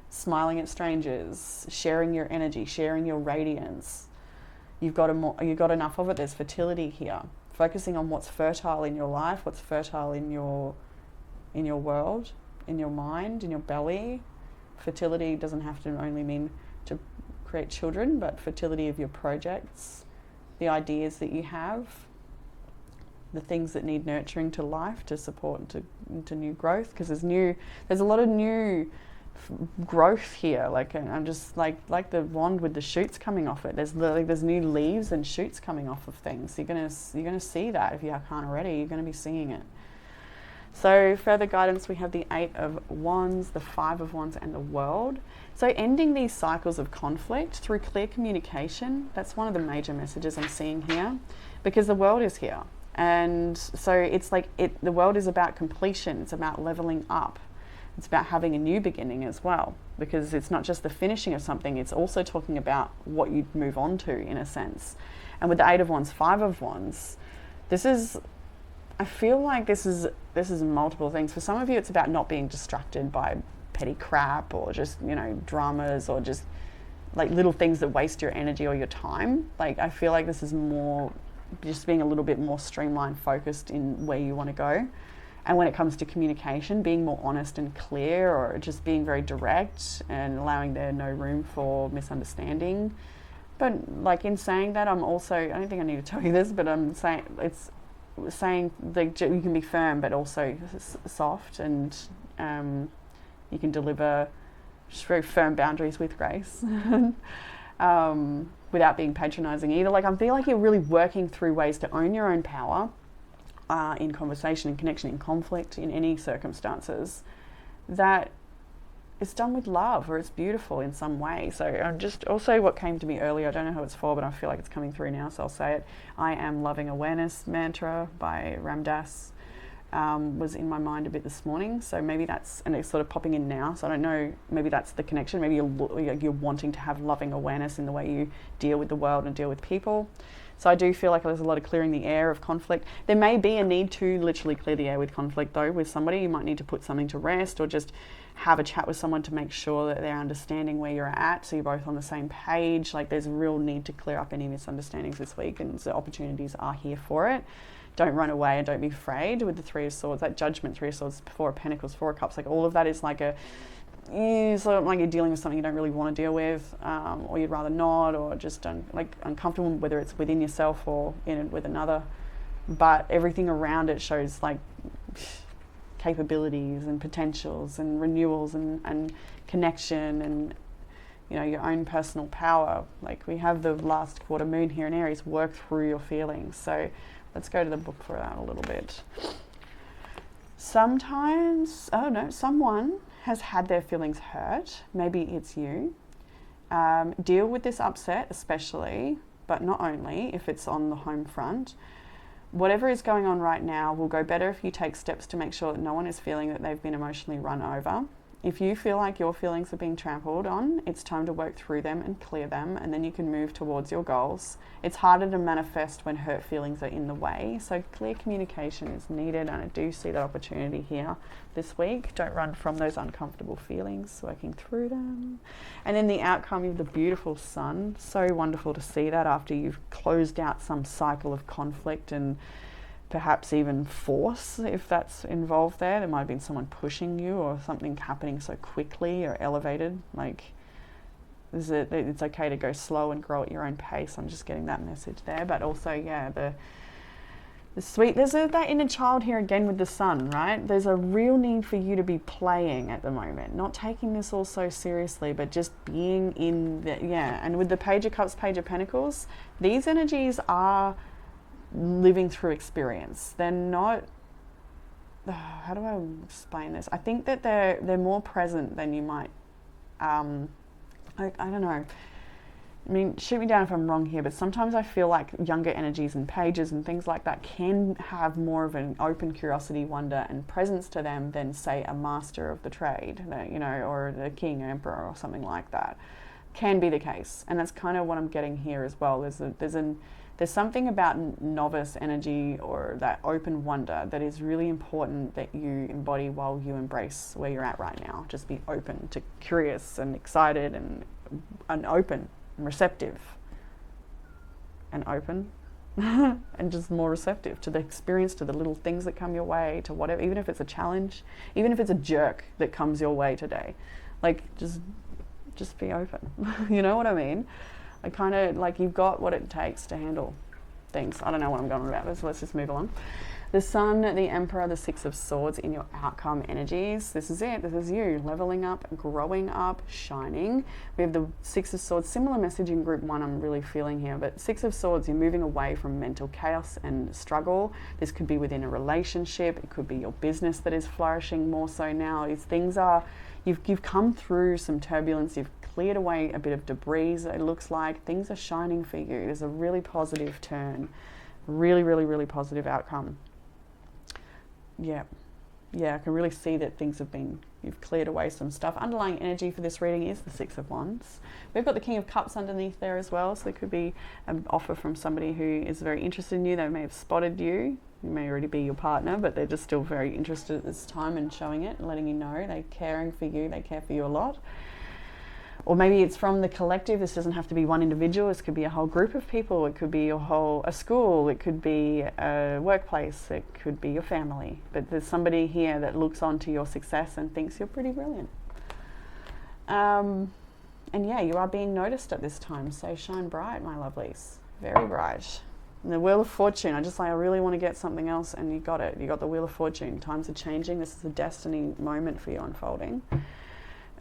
smiling at strangers, sharing your energy, sharing your radiance. You've got enough of it. There's fertility here. Focusing on what's fertile in your life, what's fertile in your world, in your mind, in your belly. Fertility doesn't have to only mean to create children, but fertility of your projects, the ideas that you have, the things that need nurturing to life to support into new growth, because there's a lot of new growth here. Like I'm just like the wand with the shoots coming off it. There's new leaves and shoots coming off of things. You're gonna see that if you can't already. You're gonna be seeing it. So further guidance, we have the 8 of Wands, the 5 of Wands, and the World. So ending these cycles of conflict through clear communication. That's one of the major messages I'm seeing here, because the World is here. And so it's like the World is about completion. It's about leveling up. It's about having a new beginning as well, because it's not just the finishing of something, it's also talking about what you move on to, in a sense. And with the 8 of Wands, 5 of Wands, I feel like this is multiple things. For some of you, it's about not being distracted by petty crap or just, dramas or just like little things that waste your energy or your time. Like, I feel like this is more just being a little bit more streamlined, focused in where you want to go. And when it comes to communication, being more honest and clear, or just being very direct and allowing there no room for misunderstanding. But like in saying that, I'm also, I don't think I need to tell you this, but I'm saying that you can be firm but also soft, and you can deliver just very firm boundaries with grace without being patronizing either. Like, I feel like you're really working through ways to own your own power in conversation, in connection, in conflict, in any circumstances, that it's done with love, or it's beautiful in some way. So just also what came to me earlier, I don't know who it's for, but I feel like it's coming through now, so I'll say it. I Am Loving Awareness mantra by Ram Dass was in my mind a bit this morning. So maybe that's, and it's sort of popping in now. So I don't know, maybe that's the connection. Maybe you're wanting to have loving awareness in the way you deal with the world and deal with people. So I do feel like there's a lot of clearing the air of conflict. There may be a need to literally clear the air with conflict though, with somebody. You might need to put something to rest, or just have a chat with someone to make sure that they're understanding where you're at, so you're both on the same page. Like, there's a real need to clear up any misunderstandings this week, and so opportunities are here for it. Don't run away and don't be afraid. With the 3 of Swords, that Judgment, 3 of Swords, 4 of Pentacles, 4 of Cups, like all of that is like sort of like you're dealing with something you don't really want to deal with, or you'd rather not, or just uncomfortable, whether it's within yourself or in it with another. But everything around it shows like capabilities and potentials and renewals and connection and your own personal power. Like, we have the last quarter moon here in Aries. Work through your feelings. So let's go to the book for that a little bit. Someone has had their feelings hurt. Maybe it's you. Deal with this upset, especially, but not only if it's on the home front. Whatever is going on right now will go better if you take steps to make sure that no one is feeling that they've been emotionally run over. If you feel like your feelings are being trampled on, it's time to work through them and clear them, and then you can move towards your goals. It's harder to manifest when hurt feelings are in the way, so clear communication is needed, and I do see that opportunity here this week. Don't run from those uncomfortable feelings, working through them. And then the outcome of the beautiful Sun. So wonderful to see that after you've closed out some cycle of conflict and perhaps even force, if that's involved there. There might have been someone pushing you, or something happening so quickly or elevated. Like, it's okay to go slow and grow at your own pace. I'm just getting that message there. But also, yeah, the sweet, there's that inner child here again with the Sun, right? There's a real need for you to be playing at the moment, not taking this all so seriously, but just being in the, and with the Page of Cups, Page of Pentacles, these energies are living through experience. They're not, how do I explain this? I think that they're more present than you might, I don't know. I mean, shoot me down if I'm wrong here, but sometimes I feel like younger energies and pages and things like that can have more of an open curiosity, wonder and presence to them than, say, a master of the trade, or the king, emperor or something like that. Can be the case. And that's kind of what I'm getting here as well. There's something about novice energy, or that open wonder, that is really important that you embody while you embrace where you're at right now. Just be open to curious and excited and open and receptive and open and just more receptive to the experience, to the little things that come your way, to whatever, even if it's a challenge, even if it's a jerk that comes your way today. Like, just be open. You know what I mean? I kind of like, you've got what it takes to handle things. I don't know what I'm going on about, so let's just move along. The Sun, the Emperor, the Six of Swords in your outcome energies. This is it. This is you leveling up, growing up, shining. We have the Six of Swords, similar message in group 1 I'm really feeling here, but Six of Swords, you're moving away from mental chaos and struggle. This could be within a relationship. It could be your business that is flourishing more so now. Things are, you've come through some turbulence. You've cleared away a bit of debris, it looks like. Things are shining for you. There's a really positive turn. Really, really, really positive outcome. Yeah, I can really see that things you've cleared away some stuff. Underlying energy for this reading is the Six of Wands. We've got the King of Cups underneath there as well, so there could be an offer from somebody who is very interested in you. They may have spotted you. You may already be your partner, but they're just still very interested at this time and showing it and letting you know they're caring for you. They care for you a lot. Or maybe it's from the collective. This doesn't have to be one individual. This could be a whole group of people. It could be a school. It could be a workplace. It could be your family. But there's somebody here that looks onto your success and thinks you're pretty brilliant. And yeah, you are being noticed at this time. So shine bright, my lovelies. Very bright. And the Wheel of Fortune. I really want to get something else, and you got it. You got the Wheel of Fortune. Times are changing. This is a destiny moment for you unfolding.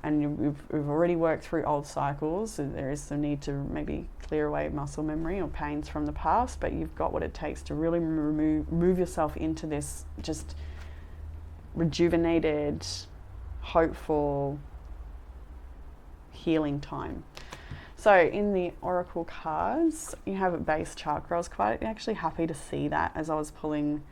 And you've already worked through old cycles. So there is the need to maybe clear away muscle memory or pains from the past, but you've got what it takes to really move yourself into this just rejuvenated, hopeful, healing time. So in the Oracle cards, you have a base chakra. I was quite actually happy to see that as I was pulling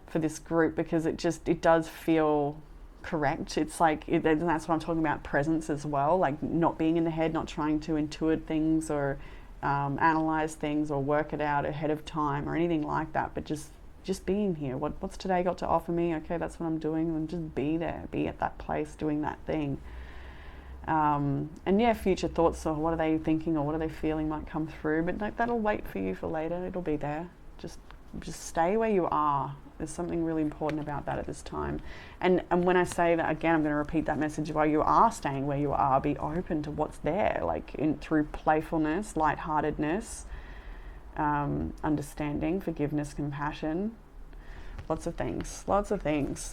for this group, because it does feel correct. It's like, and that's what I'm talking about, presence as well, like not being in the head, not trying to intuit things or analyze things or work it out ahead of time or anything like that, but just being here. What's today got to offer me? Okay, that's what I'm doing, and just be there, be at that place doing that thing. And yeah, future thoughts, or what are they thinking or what are they feeling might come through, but like, that'll wait for you for later. It'll be there. Just stay where you are. There's something really important about that at this time. And when I say that again, I'm going to repeat that message. While you are staying where you are, be open to what's there, like through playfulness, lightheartedness, understanding, forgiveness, compassion, lots of things.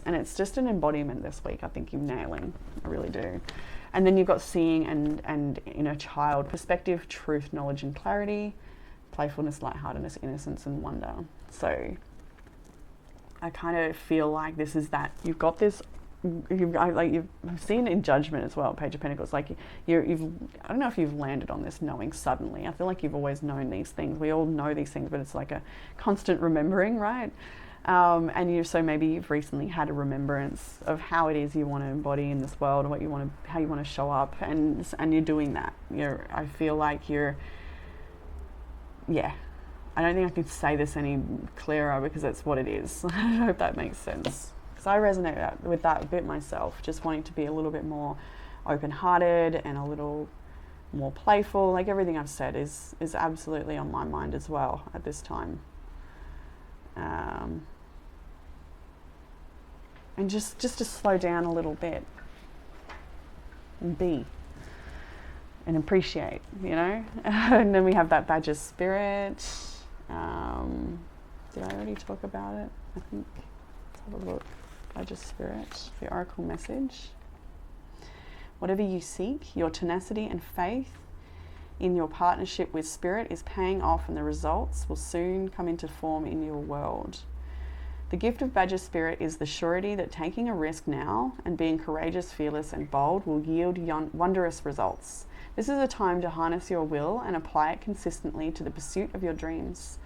And it's just an embodiment this week. I think you're nailing. I really do. And then you've got seeing and inner child perspective, truth, knowledge, and clarity, playfulness, lightheartedness, innocence, and wonder. So I kind of feel like this is that you've got this. You've seen in Judgment as well, Page of Pentacles. Like you've I don't know if you've landed on this knowing suddenly. I feel like you've always known these things. We all know these things, but it's like a constant remembering, right? And so maybe you've recently had a remembrance of how it is you want to embody in this world, and how you want to show up, and you're doing that. I feel like yeah. I don't think I can say this any clearer, because that's what it is. I hope that makes sense, because I resonate with that a bit myself, just wanting to be a little bit more open-hearted and a little more playful. Like everything I've said is absolutely on my mind as well at this time. And just to slow down a little bit and be and appreciate, And then we have that Badger Spirit. Did I already talk about it? I think. Let's have a look. Badger Spirit, the Oracle message. Whatever you seek, your tenacity and faith in your partnership with Spirit is paying off, and the results will soon come into form in your world. The gift of Badger Spirit is the surety that taking a risk now and being courageous, fearless, and bold will yield wondrous results. This is a time to harness your will and apply it consistently to the pursuit of your dreams.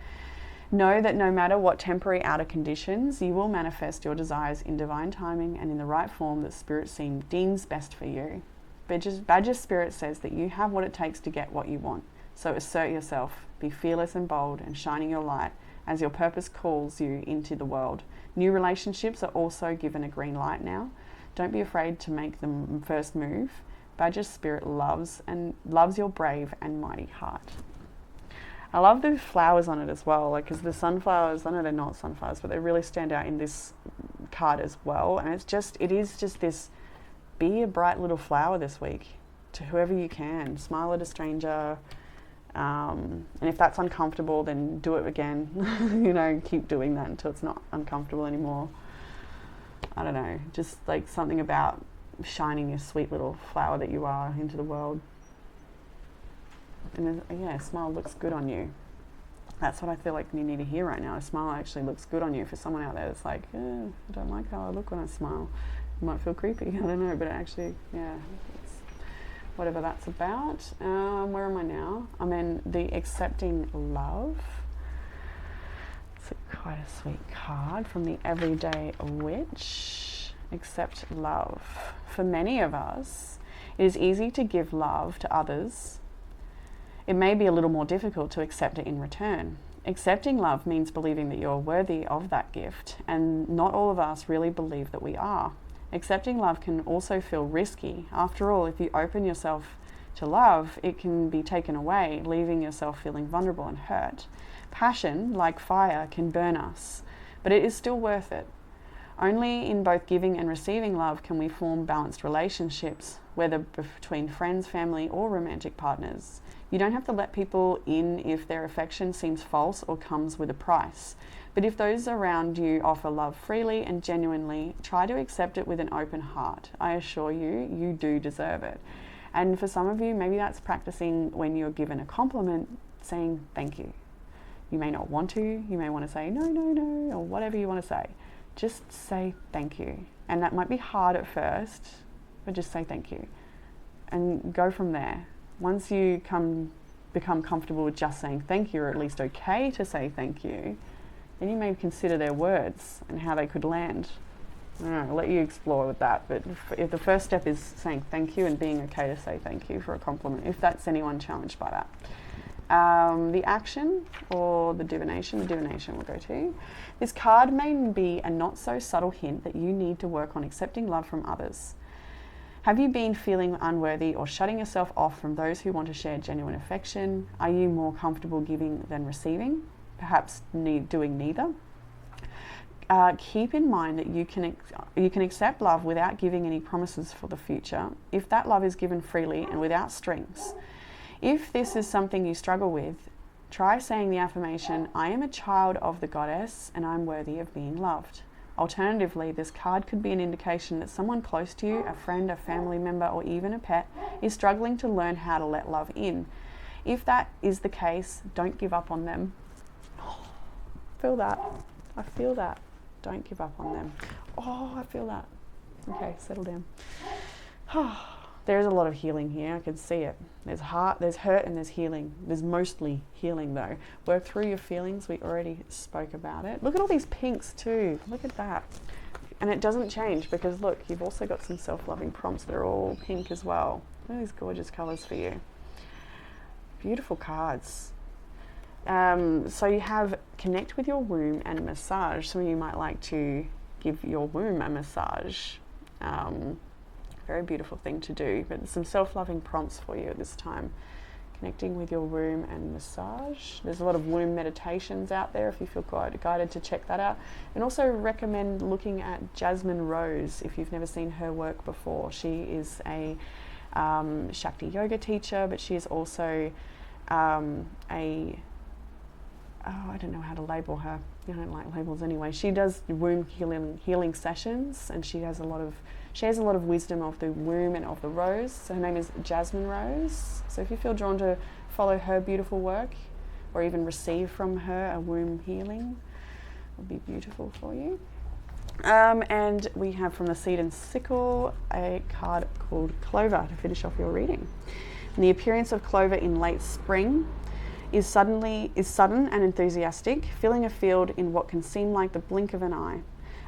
Know that no matter what temporary outer conditions, you will manifest your desires in divine timing and in the right form that Spirit deems best for you. Badger Spirit says that you have what it takes to get what you want. So assert yourself, be fearless and bold, and shining your light as your purpose calls you into the world. New relationships are also given a green light now. Don't be afraid to make the first move. Badger Spirit loves your brave and mighty heart. I love the flowers on it as well, because the sunflowers, I know they're not sunflowers, but they really stand out in this card as well. And it is just this, be a bright little flower this week to whoever you can. Smile at a stranger, And if that's uncomfortable, then do it again. Keep doing that until it's not uncomfortable anymore. I don't know, just like something about shining your sweet little flower that you are into the world. And a smile looks good on you. That's what I feel like you need to hear right now. A smile actually looks good on you. For someone out there that's like, I don't like how I look when I smile. You might feel creepy, I don't know, but actually, it's whatever that's about. Where am I now? I'm in the Accepting Love. It's quite a sweet card from the Everyday Witch. Accept love. For many of us, it is easy to give love to others. It may be a little more difficult to accept it in return. Accepting love means believing that you're worthy of that gift, and not all of us really believe that we are. Accepting love can also feel risky. After all, if you open yourself to love, it can be taken away, leaving yourself feeling vulnerable and hurt. Passion, like fire, can burn us, but it is still worth it. Only in both giving and receiving love can we form balanced relationships, whether between friends, family, or romantic partners. You don't have to let people in if their affection seems false or comes with a price. But if those around you offer love freely and genuinely, try to accept it with an open heart. I assure you, you do deserve it. And for some of you, maybe that's practicing when you're given a compliment, saying thank you. You may not want to, you may want to say no, or whatever you want to say. Just say thank you. And that might be hard at first, but just say thank you. And go from there. Once you become comfortable with just saying thank you, or at least okay to say thank you, then you may consider their words and how they could land. I don't know, I'll let you explore with that. But if the first step is saying thank you and being okay to say thank you for a compliment, if that's anyone challenged by that. The action or the divination we'll go to. This card may be a not so subtle hint that you need to work on accepting love from others. Have you been feeling unworthy or shutting yourself off from those who want to share genuine affection? Are you more comfortable giving than receiving? Perhaps doing neither? Keep in mind that you can accept love without giving any promises for the future, if that love is given freely and without strings. If this is something you struggle with, try saying the affirmation, I am a child of the goddess and I'm worthy of being loved. Alternatively, this card could be an indication that someone close to you, a friend, a family member, or even a pet, is struggling to learn how to let love in. If that is the case, don't give up on them. Feel that. I feel that. Don't give up on them. Oh, I feel that. Okay, settle down. There's a lot of healing here. I can see it. There's heart, there's hurt, and there's healing. There's mostly healing though. Work through your feelings. We already spoke about it. Look at all these pinks too. Look at that. And it doesn't change because look, you've also got some self-loving prompts that are all pink as well. Look at these gorgeous colors for you. Beautiful cards. So you have connect with your womb and massage. Some of you might like to give your womb a massage. Very beautiful thing to do, but some self-loving prompts for you at this time. Connecting with your womb and massage. There's a lot of womb meditations out there if you feel guided to check that out. And also recommend looking at Jasmine Rose if you've never seen her work before. She is a Shakti yoga teacher, but she is also I don't know how to label her. I don't like labels anyway. She does womb healing sessions, and she has a lot of wisdom of the womb and of the rose. So her name is Jasmine Rose. So if you feel drawn to follow her beautiful work, or even receive from her a womb healing, it would be beautiful for you. And we have from the Seed and Sickle a card called Clover to finish off your reading. And the appearance of clover in late spring is sudden and enthusiastic, filling a field in what can seem like the blink of an eye.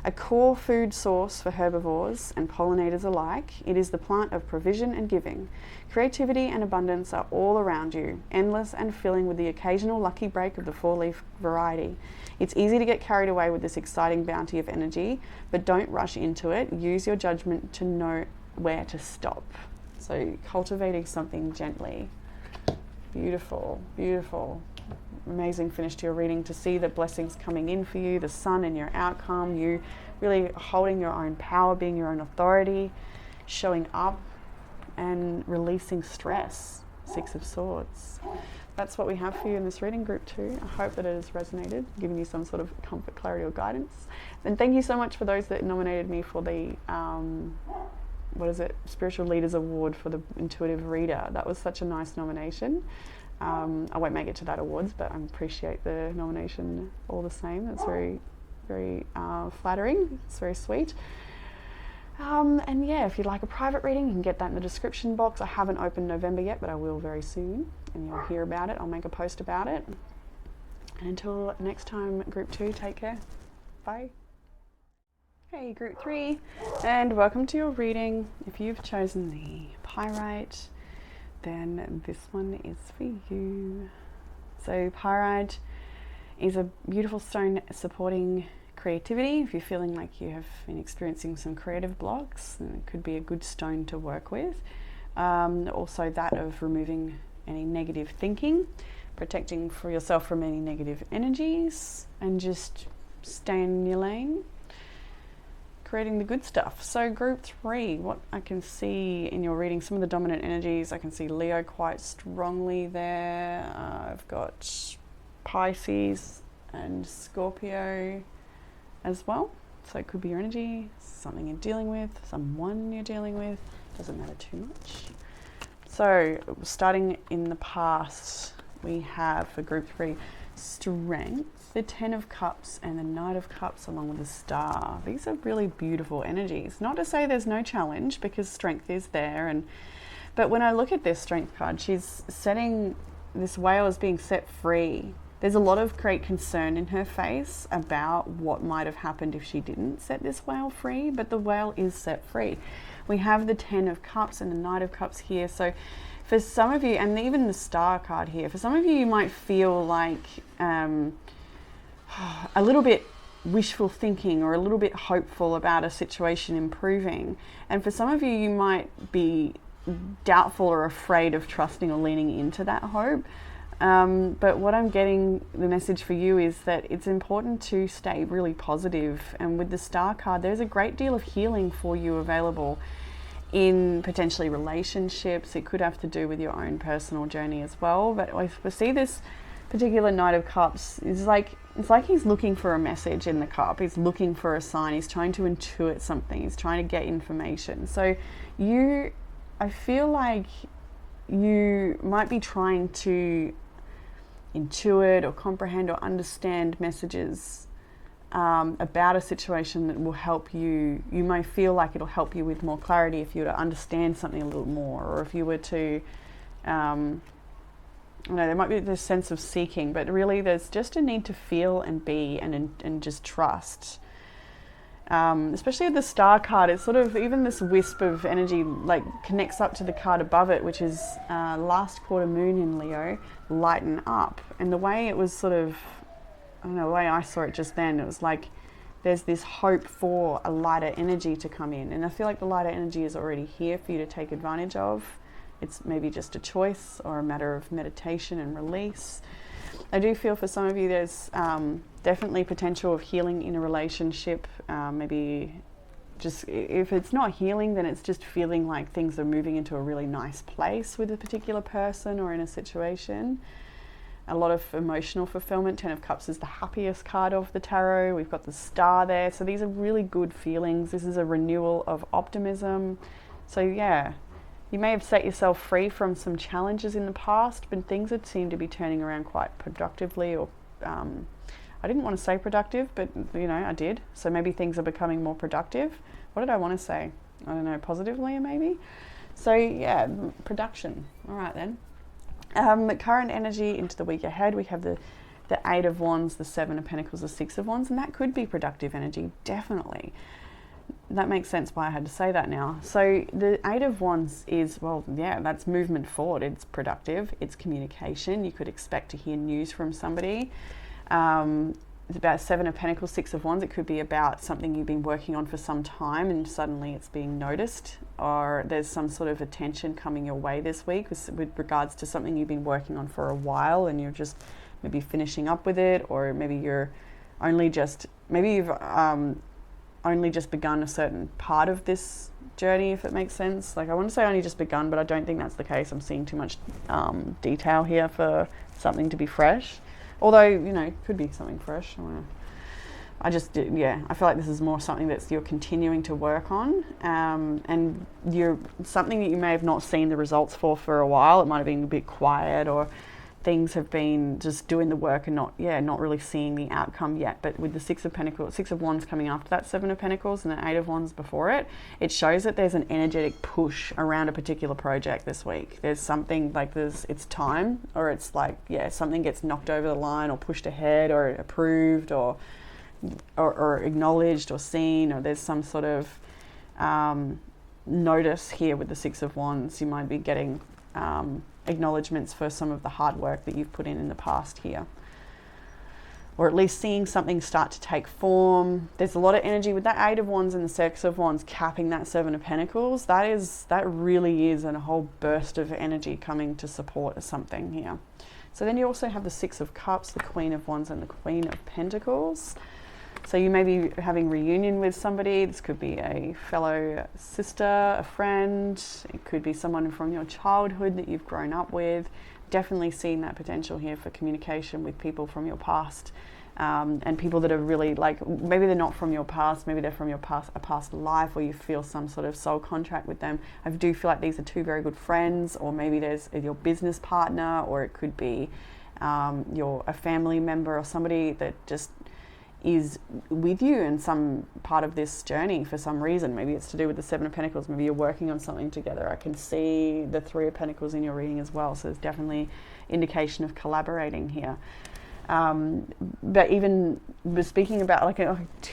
A core food source for herbivores and pollinators alike, it is the plant of provision and giving. Creativity and abundance are all around you, endless and filling with the occasional lucky break of the four-leaf variety. It's easy to get carried away with this exciting bounty of energy, but don't rush into it. Use your judgment to know where to stop. So cultivating something gently. Beautiful, beautiful. Amazing finish to your reading to see the blessings coming in for you, the sun in your outcome, you really holding your own power, being your own authority, showing up and releasing stress. Six of Swords. That's what we have for you in this reading, group 2. I hope that it has resonated, giving you some sort of comfort, clarity or guidance. And thank you so much for those that nominated me for the, Spiritual Leaders Award for the Intuitive Reader. That was such a nice nomination. I won't make it to that awards, but I appreciate the nomination all the same. It's very, very flattering. It's very sweet. And yeah, if you'd like a private reading, you can get that in the description box. I haven't opened November yet, but I will very soon, and you'll hear about it. I'll make a post about it. And until next time, group 2, take care. Bye. Hey, group 3, and welcome to your reading. If you've chosen the pyrite, then this one is for you. So pyrite is a beautiful stone supporting creativity. If you're feeling like you have been experiencing some creative blocks, then it could be a good stone to work with. Also that of removing any negative thinking, protecting for yourself from any negative energies, and just stay in your lane, creating the good stuff. So group 3, what I can see in your reading, some of the dominant energies, I can see Leo quite strongly there. I've got Pisces and Scorpio as well. So it could be your energy, something you're dealing with, someone you're dealing with, doesn't matter too much. So starting in the past, we have for group 3, Strength, the 10 of Cups and the Knight of Cups along with the Star. These are really beautiful energies. Not to say there's no challenge, because strength is there, but when I look at this Strength card, she's setting, this whale is being set free. There's a lot of great concern in her face about what might have happened if she didn't set this whale free, but the whale is set free. We have the 10 of Cups and the Knight of Cups here. So for some of you, and even the Star card here, for some of you might feel like a little bit wishful thinking or a little bit hopeful about a situation improving. And for some of you, you might be doubtful or afraid of trusting or leaning into that hope. But what I'm getting, the message for you is that it's important to stay really positive. And with the Star card, there's a great deal of healing for you available in potentially relationships. It could have to do with your own personal journey as well. But if we see this particular Knight of Cups, it's like he's looking for a message in the cup. He's looking for a sign. He's trying to intuit something. He's trying to get information. So I feel like you might be trying to intuit or comprehend or understand messages about a situation that will help you. You may feel like it'll help you with more clarity if you were to understand something a little more, or if you were to, there might be this sense of seeking, but really there's just a need to feel and be and just trust. Especially with the Star card, it's sort of, even this wisp of energy like connects up to the card above it, which is last quarter moon in Leo, lighten up. And the way it was sort of, I don't know, the way I saw it just then, it was like there's this hope for a lighter energy to come in. And I feel like the lighter energy is already here for you to take advantage of. It's maybe just a choice or a matter of meditation and release. I do feel for some of you there's definitely potential of healing in a relationship. Maybe just, if it's not healing, then it's just feeling like things are moving into a really nice place with a particular person or in a situation. A lot of emotional fulfillment. 10 of Cups is the happiest card of the tarot. We've got the Star there. So these are really good feelings. This is a renewal of optimism. So yeah, you may have set yourself free from some challenges in the past, but things that seem to be turning around quite productively, or I didn't want to say productive, but I did. So maybe things are becoming more productive. What did I want to say? I don't know, positively maybe? So yeah, production. All right then. The current energy into the week ahead, we have the 8 of Wands, the 7 of Pentacles, the 6 of Wands, and that could be productive energy, definitely. That makes sense why I had to say that now. So the 8 of Wands is, well, yeah, that's movement forward. It's productive. It's communication. You could expect to hear news from somebody. It's about 7 of Pentacles, 6 of Wands. It could be about something you've been working on for some time and suddenly it's being noticed, or there's some sort of attention coming your way this week with regards to something you've been working on for a while and you're just maybe finishing up with it, or maybe you're only just, maybe you've only just begun a certain part of this journey, if it makes sense. Like, I want to say only just begun, but I don't think that's the case. I'm seeing too much detail here for something to be fresh. Although, you know, could be something fresh. I feel like this is more something that you're continuing to work on, and you're something that you may have not seen the results for a while. It might have been a bit quiet, or things have been just doing the work and not really seeing the outcome yet. But with the Six of Wands coming after that Seven of Pentacles and the Eight of Wands before it, it shows that there's an energetic push around a particular project this week. There's something like it's time, or it's like, something gets knocked over the line or pushed ahead or approved or acknowledged or seen, or there's some sort of notice here with the Six of Wands. You might be getting acknowledgements for some of the hard work that you've put in the past here, or at least seeing something start to take form. There's a lot of energy with that Eight of Wands and the Six of Wands capping that Seven of Pentacles. That really is a whole burst of energy coming to support something here. So then you also have the Six of Cups, the Queen of Wands and the Queen of Pentacles. So you may be having reunion with somebody. This could be a fellow sister, a friend. It could be someone from your childhood that you've grown up with. Definitely seeing that potential here for communication with people from your past, and people that are really, like, maybe they're not from your past, maybe they're from a past life, or you feel some sort of soul contract with them. I do feel like these are two very good friends, or maybe there's your business partner, or it could be a family member or somebody that just is with you in some part of this journey for some reason. Maybe it's to do with the Seven of Pentacles. Maybe you're working on something together. I can see the Three of Pentacles in your reading as well. So there's definitely indication of collaborating here. But even speaking about, like,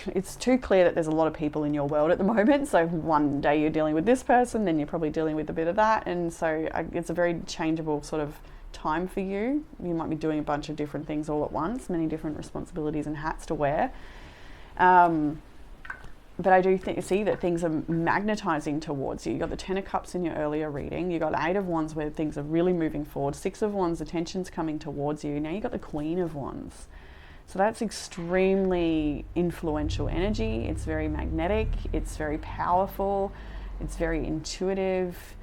it's too clear that there's a lot of people in your world at the moment. So one day you're dealing with this person, then you're probably dealing with a bit of that. And so it's a very changeable sort of time for you. You might be doing a bunch of different things all at once, many different responsibilities and hats to wear. But I do see that things are magnetizing towards you. You got the Ten of Cups in your earlier reading. You got Eight of Wands where things are really moving forward. Six of Wands, attention's coming towards you. Now you got the Queen of Wands. So that's extremely influential energy. It's very magnetic. It's very powerful. It's very intuitive.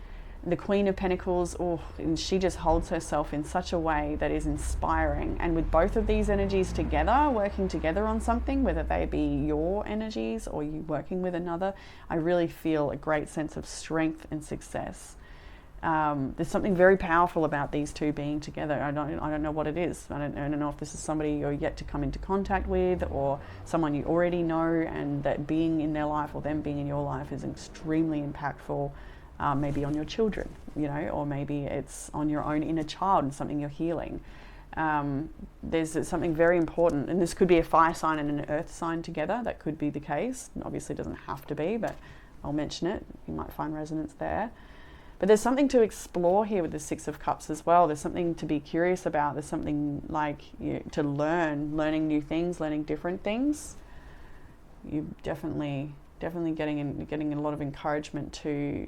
The Queen of Pentacles, and she just holds herself in such a way that is inspiring. And with both of these energies together, working together on something, whether they be your energies or you working with another, I really feel a great sense of strength and success. There's something very powerful about these two being together. I don't know what it is. I don't know if this is somebody you're yet to come into contact with, or someone you already know, and that being in their life or them being in your life is extremely impactful. Maybe on your children, or maybe it's on your own inner child and something you're healing. There's something very important, and this could be a fire sign and an earth sign together. That could be the case. Obviously, it doesn't have to be, but I'll mention it. You might find resonance there. But there's something to explore here with the Six of Cups as well. There's something to be curious about. There's something like to learning new things, learning different things. You definitely getting a lot of encouragement to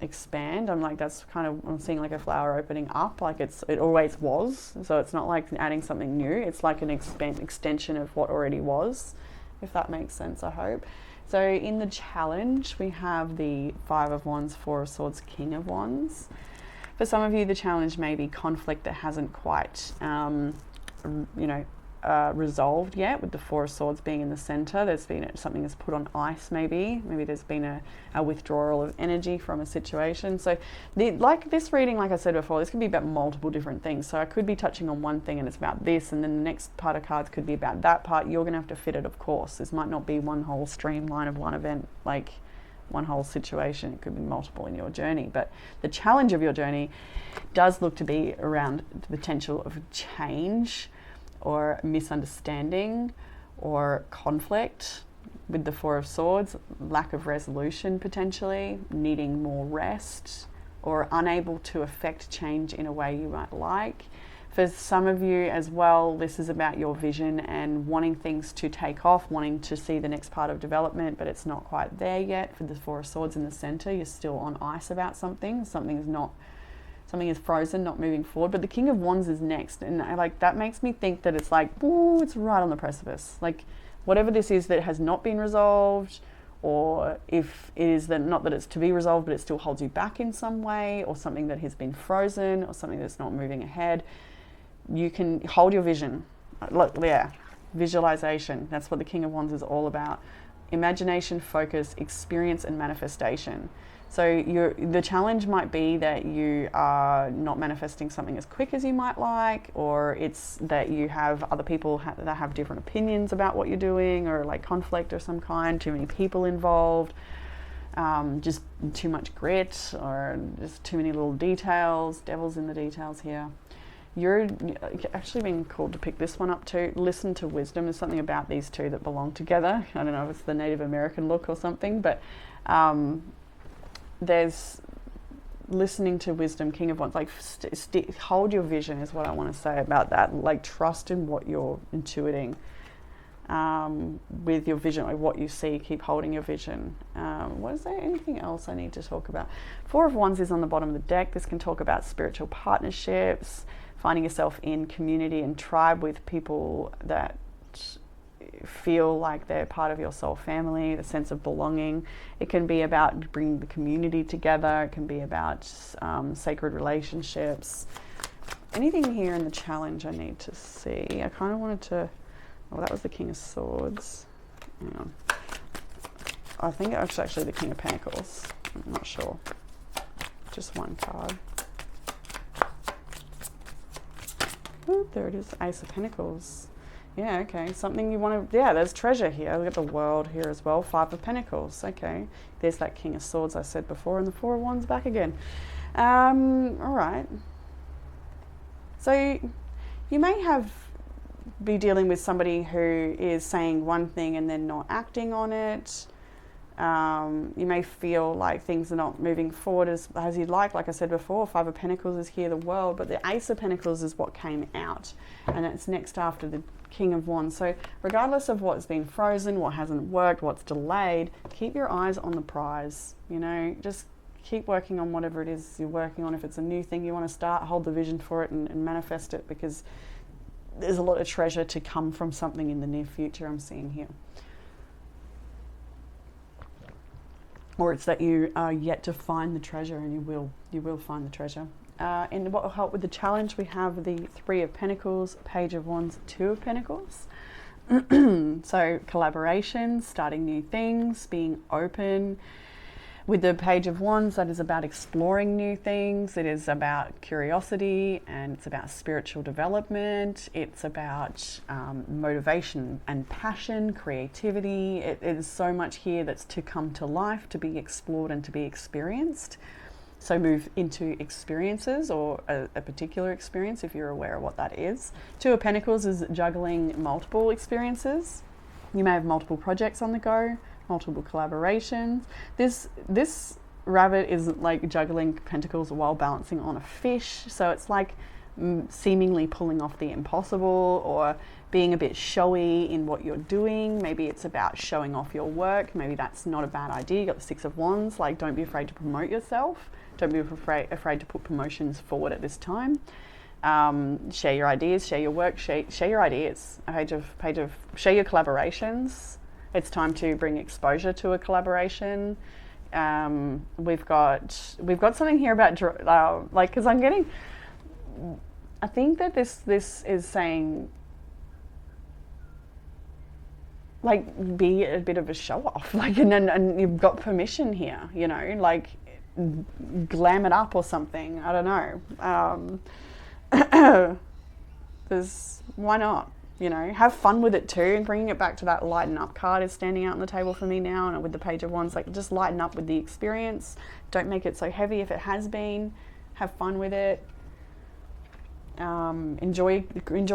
expand. I'm seeing like a flower opening up, like it always was. So it's not like adding something new. It's like an extension of what already was, if that makes sense, I hope. So in the challenge, we have the Five of Wands, Four of Swords, King of Wands. For some of you, the challenge may be conflict that hasn't quite, resolved yet, with the Four of Swords being in the center. There's been something that's put on ice, maybe there's been a withdrawal of energy from a situation. So like this reading, like I said before, this could be about multiple different things. So I could be touching on one thing and it's about this, and then the next part of cards could be about that part. You're going to have to fit it, of course. This might not be one whole streamline of one event, like one whole situation. It could be multiple in your journey, but the challenge of your journey does look to be around the potential of change, or misunderstanding, or conflict with the Four of Swords, lack of resolution potentially, needing more rest, or unable to affect change in a way you might like. For some of you as well, this is about your vision and wanting things to take off, wanting to see the next part of development, but it's not quite there yet. For the Four of Swords in the center, you're still on ice about something. Something is frozen, not moving forward. But the King of Wands is next, and that makes me think that it's like, ooh, it's right on the precipice. Like whatever this is that has not been resolved, or if it is that not that it's to be resolved, but it still holds you back in some way, or something that has been frozen, or something that's not moving ahead, you can hold your vision. Look, yeah, visualization. That's what the King of Wands is all about. Imagination, focus, experience, and manifestation. So the challenge might be that you are not manifesting something as quick as you might like, or it's that you have other people that have different opinions about what you're doing, or like conflict of some kind, too many people involved, just too much grit, or just too many little details, devil's in the details here. You're actually being called to pick this one up too. Listen to wisdom. There's something about these two that belong together. I don't know if it's the Native American look or something, but there's listening to wisdom, King of Wands, like hold your vision is what I want to say about that. Like trust in what you're intuiting with your vision, like what you see, keep holding your vision. Is there anything else I need to talk about? Four of Wands is on the bottom of the deck. This can talk about spiritual partnerships, finding yourself in community and tribe with people that feel like they're part of your soul family, the sense of belonging. It can be about bringing the community together. It can be about sacred relationships. Anything here in the challenge I need to see? I kind of wanted to, well, that was the King of Swords. Hang on. I think it was actually the King of Pentacles. I'm not sure. Just one card. Ooh, there it is, Ace of Pentacles. Yeah, okay, something you want to, yeah, there's treasure here. We've got the World here as well, Five of Pentacles. Okay, there's that King of Swords I said before, and the Four of Wands back again. All right. So you may be dealing with somebody who is saying one thing and then not acting on it. You may feel like things are not moving forward as you'd like I said before, Five of Pentacles is here, the World, but the Ace of Pentacles is what came out, and it's next after the King of Wands. So regardless of what's been frozen, what hasn't worked, what's delayed, keep your eyes on the prize. You know, just keep working on whatever it is you're working on. If it's a new thing you want to start, hold the vision for it and manifest it, because there's a lot of treasure to come from something in the near future I'm seeing here. Or it's that you are yet to find the treasure, and you will find the treasure. And what will help with the challenge, we have the Three of Pentacles, Page of Wands, Two of Pentacles. So collaboration, starting new things, being open. With the Page of Wands, that is about exploring new things. It is about curiosity, and it's about spiritual development. It's about motivation and passion, creativity. It is so much here that's to come to life, to be explored and to be experienced. So move into experiences, or a particular experience if you're aware of what that is. Two of Pentacles is juggling multiple experiences. You may have multiple projects on the go, multiple collaborations. This rabbit is like juggling pentacles while balancing on a fish. So it's like seemingly pulling off the impossible, or being a bit showy in what you're doing. Maybe it's about showing off your work. Maybe that's not a bad idea. You got the Six of Wands. Like, don't be afraid to promote yourself. Don't be afraid to put promotions forward at this time. Share your ideas, share your work, share your ideas. Page of share your collaborations. It's time to bring exposure to a collaboration. We've got something here about like, because I'm getting, I think that this is saying, like, be a bit of a show off, like, and you've got permission here, you know, like glam it up or something. I don't know. Why not? You know, have fun with it too, and bringing it back to that lighten up card is standing out on the table for me now, and with the Page of Wands, like, just lighten up with the experience. Don't make it so heavy if it has been. Have fun with it. Enjoy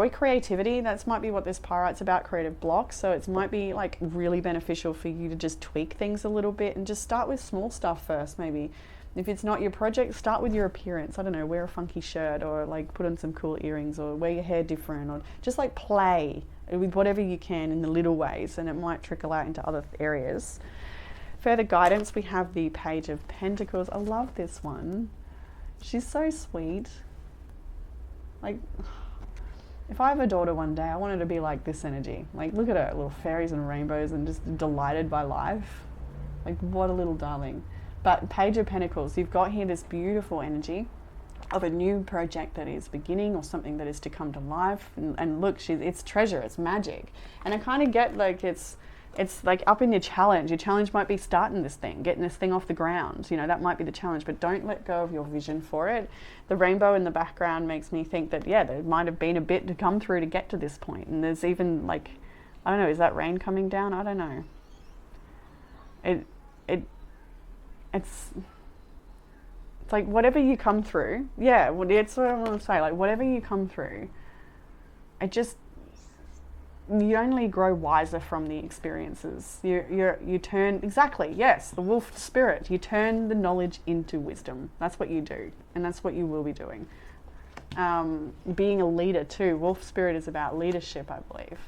creativity. That might be what this pyrite's about, creative blocks. So it might be like really beneficial for you to just tweak things a little bit and just start with small stuff first. Maybe if it's not your project, start with your appearance. I don't know, wear a funky shirt, or like put on some cool earrings, or wear your hair different, or just like play with whatever you can in the little ways, and it might trickle out into other areas. Further guidance, we have the Page of Pentacles. I love this one. She's so sweet. Like, if I have a daughter one day, I want her to be like this energy. Like, look at her, little fairies and rainbows, and just delighted by life. Like, what a little darling. But Page of Pentacles, you've got here this beautiful energy of a new project that is beginning, or something that is to come to life. And look, it's treasure, it's magic. And I kind of get like it's like up in your challenge. Your challenge might be starting this thing, getting this thing off the ground. You know, that might be the challenge, but don't let go of your vision for it. The rainbow in the background makes me think that, yeah, there might have been a bit to come through to get to this point. And there's even like, I don't know, is that rain coming down? I don't know. It's like whatever you come through, yeah, well, it's what I want to say, like whatever you come through, you only grow wiser from the experiences. You turn, exactly, yes, the wolf spirit, you turn the knowledge into wisdom. That's what you do, and that's what you will be doing. Being a leader too, wolf spirit is about leadership, I believe.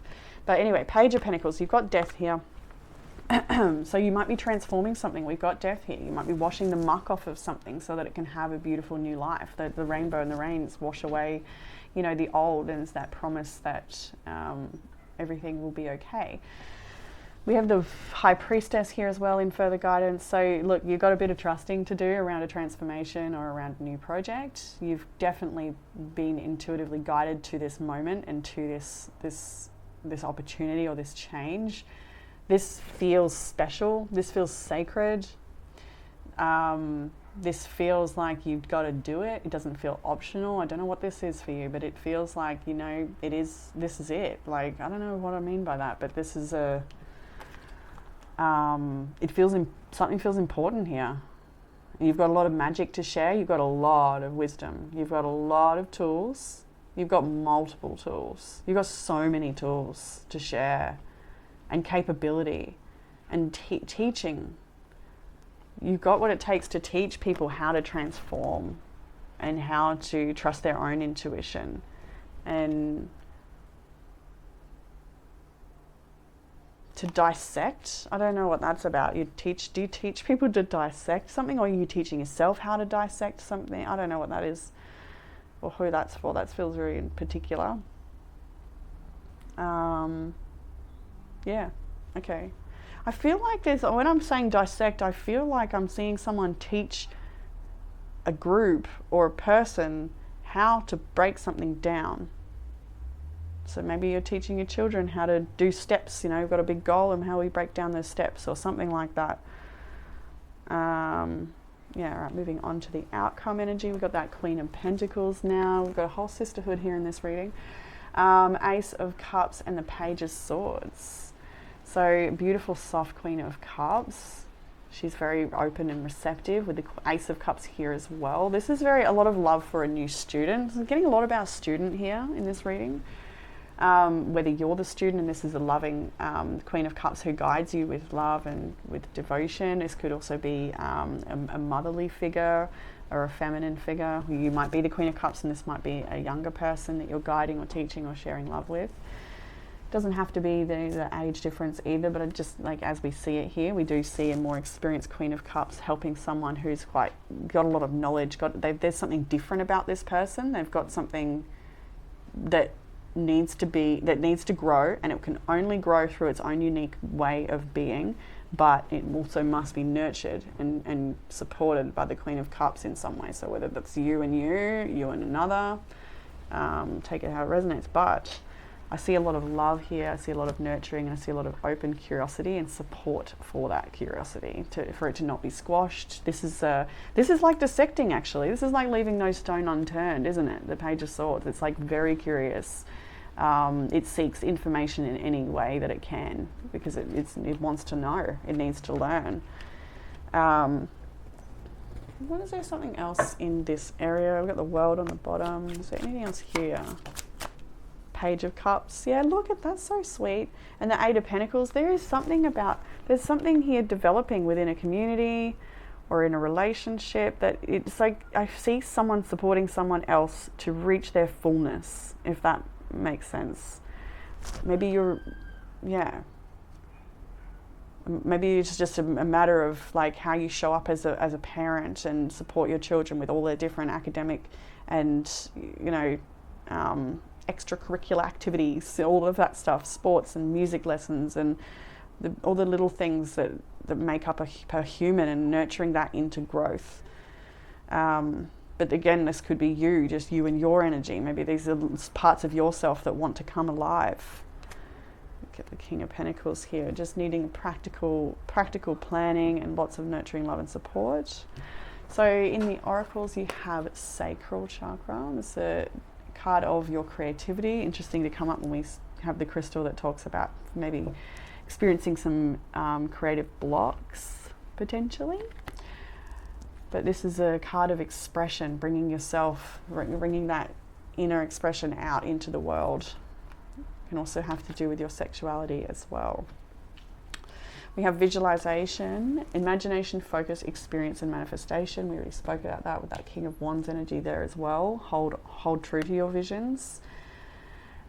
But anyway, Page of Pentacles, you've got death here. So you might be transforming something. We've got death here. You might be washing the muck off of something so that it can have a beautiful new life. The rainbow and the rains wash away, you know, the old, and it's that promise that everything will be okay. We have the High Priestess here as well in further guidance. So look, you've got a bit of trusting to do around a transformation or around a new project. You've definitely been intuitively guided to this moment and to this opportunity or this change. This feels special. This feels sacred. This feels like you've got to do it. It doesn't feel optional. I don't know what this is for you, but it feels like, you know, this is it. Like, I don't know what I mean by that, but this is something feels important here. You've got a lot of magic to share. You've got a lot of wisdom. You've got a lot of tools. You've got multiple tools. You've got so many tools to share, and capability, and teaching. You've got what it takes to teach people how to transform and how to trust their own intuition. And to dissect, I don't know what that's about. Do you teach people to dissect something, or are you teaching yourself how to dissect something? I don't know what that is, or who that's for. That feels very particular. Yeah, okay. I feel like when I'm saying dissect, I feel like I'm seeing someone teach a group or a person how to break something down. So maybe you're teaching your children how to do steps, you know, you've got a big goal and how we break down those steps or something like that. Yeah, all right, moving on to the outcome energy. We've got that Queen of Pentacles now. We've got a whole sisterhood here in this reading. Ace of Cups and the Page of Swords. So beautiful, soft Queen of Cups. She's very open and receptive with the Ace of Cups here as well. This is a lot of love for a new student. I'm getting a lot about student here in this reading. Whether you're the student and this is a loving Queen of Cups who guides you with love and with devotion. This could also be a motherly figure or a feminine figure. You might be the Queen of Cups and this might be a younger person that you're guiding or teaching or sharing love with. Doesn't have to be the age difference either, but it just, like, as we see it here, we do see a more experienced Queen of Cups helping someone who's got a lot of knowledge. There's something different about this person. They've got something that needs to grow, and it can only grow through its own unique way of being, but it also must be nurtured and supported by the Queen of Cups in some way. So whether that's you and another, take it how it resonates. But I see a lot of love here, I see a lot of nurturing, and I see a lot of open curiosity and support for that curiosity, for it to not be squashed. This is like dissecting, actually. This is like leaving no stone unturned, isn't it? The Page of Swords. It's like very curious. It seeks information in any way that it can, because it wants to know. It needs to learn. What is there something else in this area? We've got the World on the bottom. Is there anything else here? Page of Cups. Yeah, look at that, so sweet. And the Eight of Pentacles. There's something here developing within a community or in a relationship that it's like I see someone supporting someone else to reach their fullness, if that makes sense. Maybe it's just a matter of like how you show up as a parent and support your children with all their different academic and extracurricular activities, all of that stuff, sports and music lessons and all the little things that make up a human, and nurturing that into growth. But again, this could be you, just you and your energy. Maybe these are parts of yourself that want to come alive. Look at the King of Pentacles here, just needing practical planning and lots of nurturing love and support. So in the oracles you have sacral chakra. It's a card of your creativity. Interesting to come up when we have the crystal that talks about maybe experiencing some creative blocks potentially. But this is a card of expression, bringing that inner expression out into the world. It can also have to do with your sexuality as well. We have visualization, imagination, focus, experience, and manifestation. We already spoke about that with that King of Wands energy there as well. Hold true to your visions.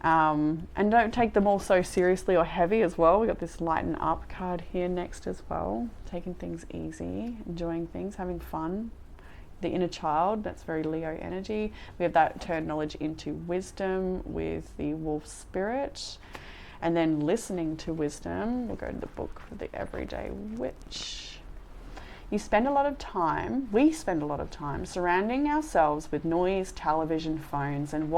And don't take them all so seriously or heavy as well. We've got this lighten up card here next as well. Taking things easy, enjoying things, having fun. The inner child, that's very Leo energy. We have that turn knowledge into wisdom with the wolf spirit. And then listening to wisdom, we'll go to the book for the everyday witch. We spend a lot of time surrounding ourselves with noise, television, phones, and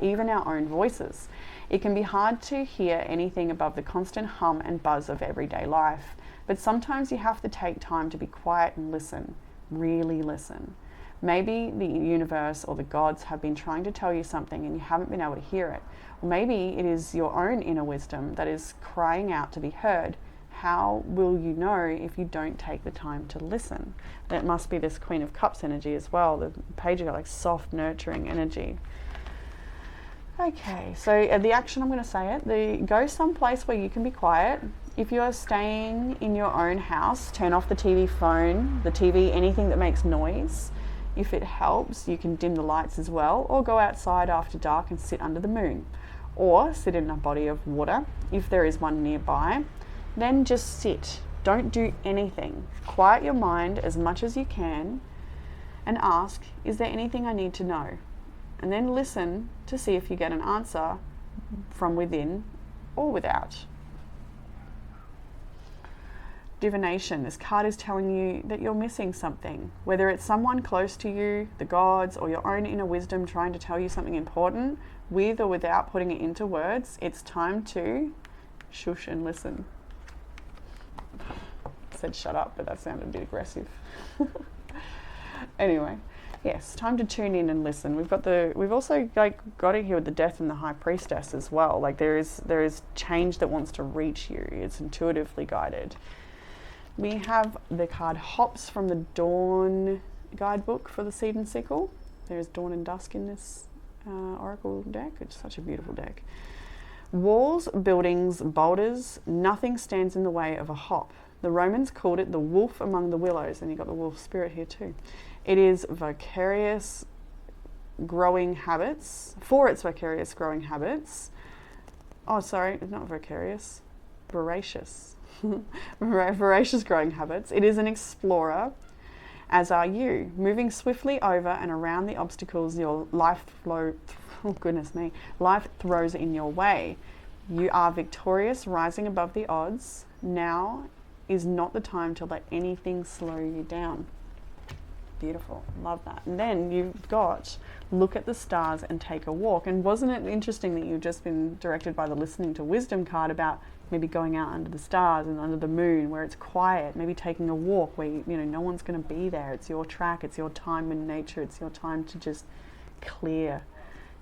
even our own voices. It can be hard to hear anything above the constant hum and buzz of everyday life, but sometimes you have to take time to be quiet and listen, really listen. Maybe the universe or the gods have been trying to tell you something and you haven't been able to hear it. Or maybe it is your own inner wisdom that is crying out to be heard. How will you know if you don't take the time to listen? That must be this Queen of Cups energy as well. The page got like soft, nurturing energy. Okay, so the action, I'm going to say it. Go someplace where you can be quiet. If you are staying in your own house, turn off the TV, phone, the TV, anything that makes noise. If it helps, you can dim the lights as well, or go outside after dark and sit under the moon, or sit in a body of water if there is one nearby. Then just sit. Don't do anything. Quiet your mind as much as you can and ask, is there anything I need to know? And then listen to see if you get an answer from within or without. Divination. This card is telling you that you're missing something. Whether it's someone close to you, the gods, or your own inner wisdom trying to tell you something important, with or without putting it into words, it's time to shush and listen. I said shut up, but that sounded a bit aggressive. Anyway. Yes, time to tune in and listen. We've also got it here with the Death and the High Priestess as well. Like there is change that wants to reach you. It's intuitively guided. We have the card Hops from the Dawn guidebook for the Seed and Sickle. There's Dawn and Dusk in this oracle deck. It's such a beautiful deck. Walls, buildings, boulders, nothing stands in the way of a hop. The Romans called it the wolf among the willows, and you've got the wolf spirit here too. It is vicarious growing habits, for its vicarious growing habits. Oh, sorry, not vicarious, voracious. Voracious growing habits. It is an explorer, as are you, moving swiftly over and around the obstacles life throws in your way. You are victorious, rising above the odds. Now is not the time to let anything slow you down. Beautiful, love that. And then you've got look at the stars and take a walk. And wasn't it interesting that you've just been directed by the listening to wisdom card about maybe going out under the stars and under the moon where it's quiet, maybe taking a walk where no one's going to be there. It's your track, it's your time in nature, it's your time to just clear,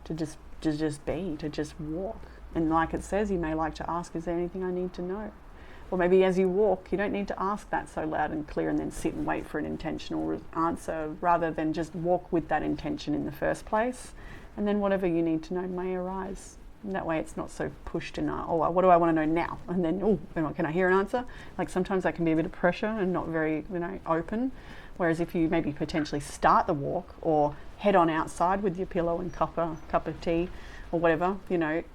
to just be, to just walk. And like it says, you may like to ask, is there anything I need to know? Or maybe as you walk, you don't need to ask that so loud and clear and then sit and wait for an intentional answer, rather than just walk with that intention in the first place. And then whatever you need to know may arise. And that way it's not so pushed in, what do I want to know now? And then, can I hear an answer? Like sometimes that can be a bit of pressure and not very, open. Whereas if you maybe potentially start the walk or head on outside with your pillow and cup of tea or whatever,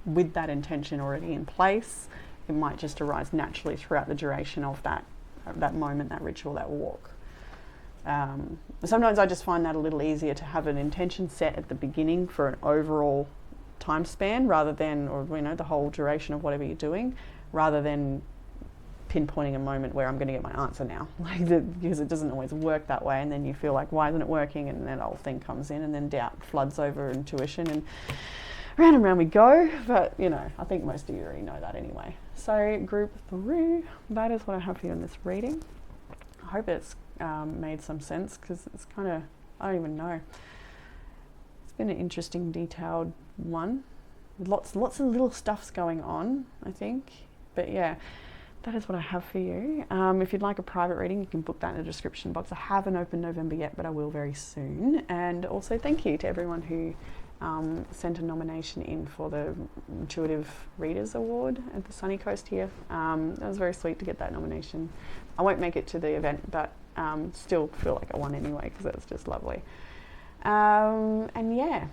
with that intention already in place, it might just arise naturally throughout the duration of that moment, that ritual, that walk. Sometimes I just find that a little easier to have an intention set at the beginning for an overall time span, rather than, the whole duration of whatever you're doing, rather than pinpointing a moment where I'm going to get my answer now, because it doesn't always work that way, and then you feel like, why isn't it working? And then that old thing comes in, and then doubt floods over intuition, and round we go. But you know, I think most of you already know that anyway. So group 3, that is what I have for you in this reading. I hope it's made some sense, because it's kind of, I don't even know. It's been an interesting, detailed one. Lots of little stuffs going on, I think. But yeah, that is what I have for you. If you'd like a private reading, you can book that in the description box. I haven't opened November yet, but I will very soon. And also thank you to everyone who sent a nomination in for the Intuitive Readers Award at the Sunny Coast here. It was very sweet to get that nomination. I won't make it to the event, but still feel like I won anyway, because it was just lovely. And yeah,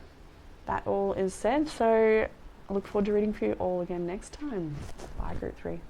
that all is said. So I look forward to reading for you all again next time. Bye, group 3.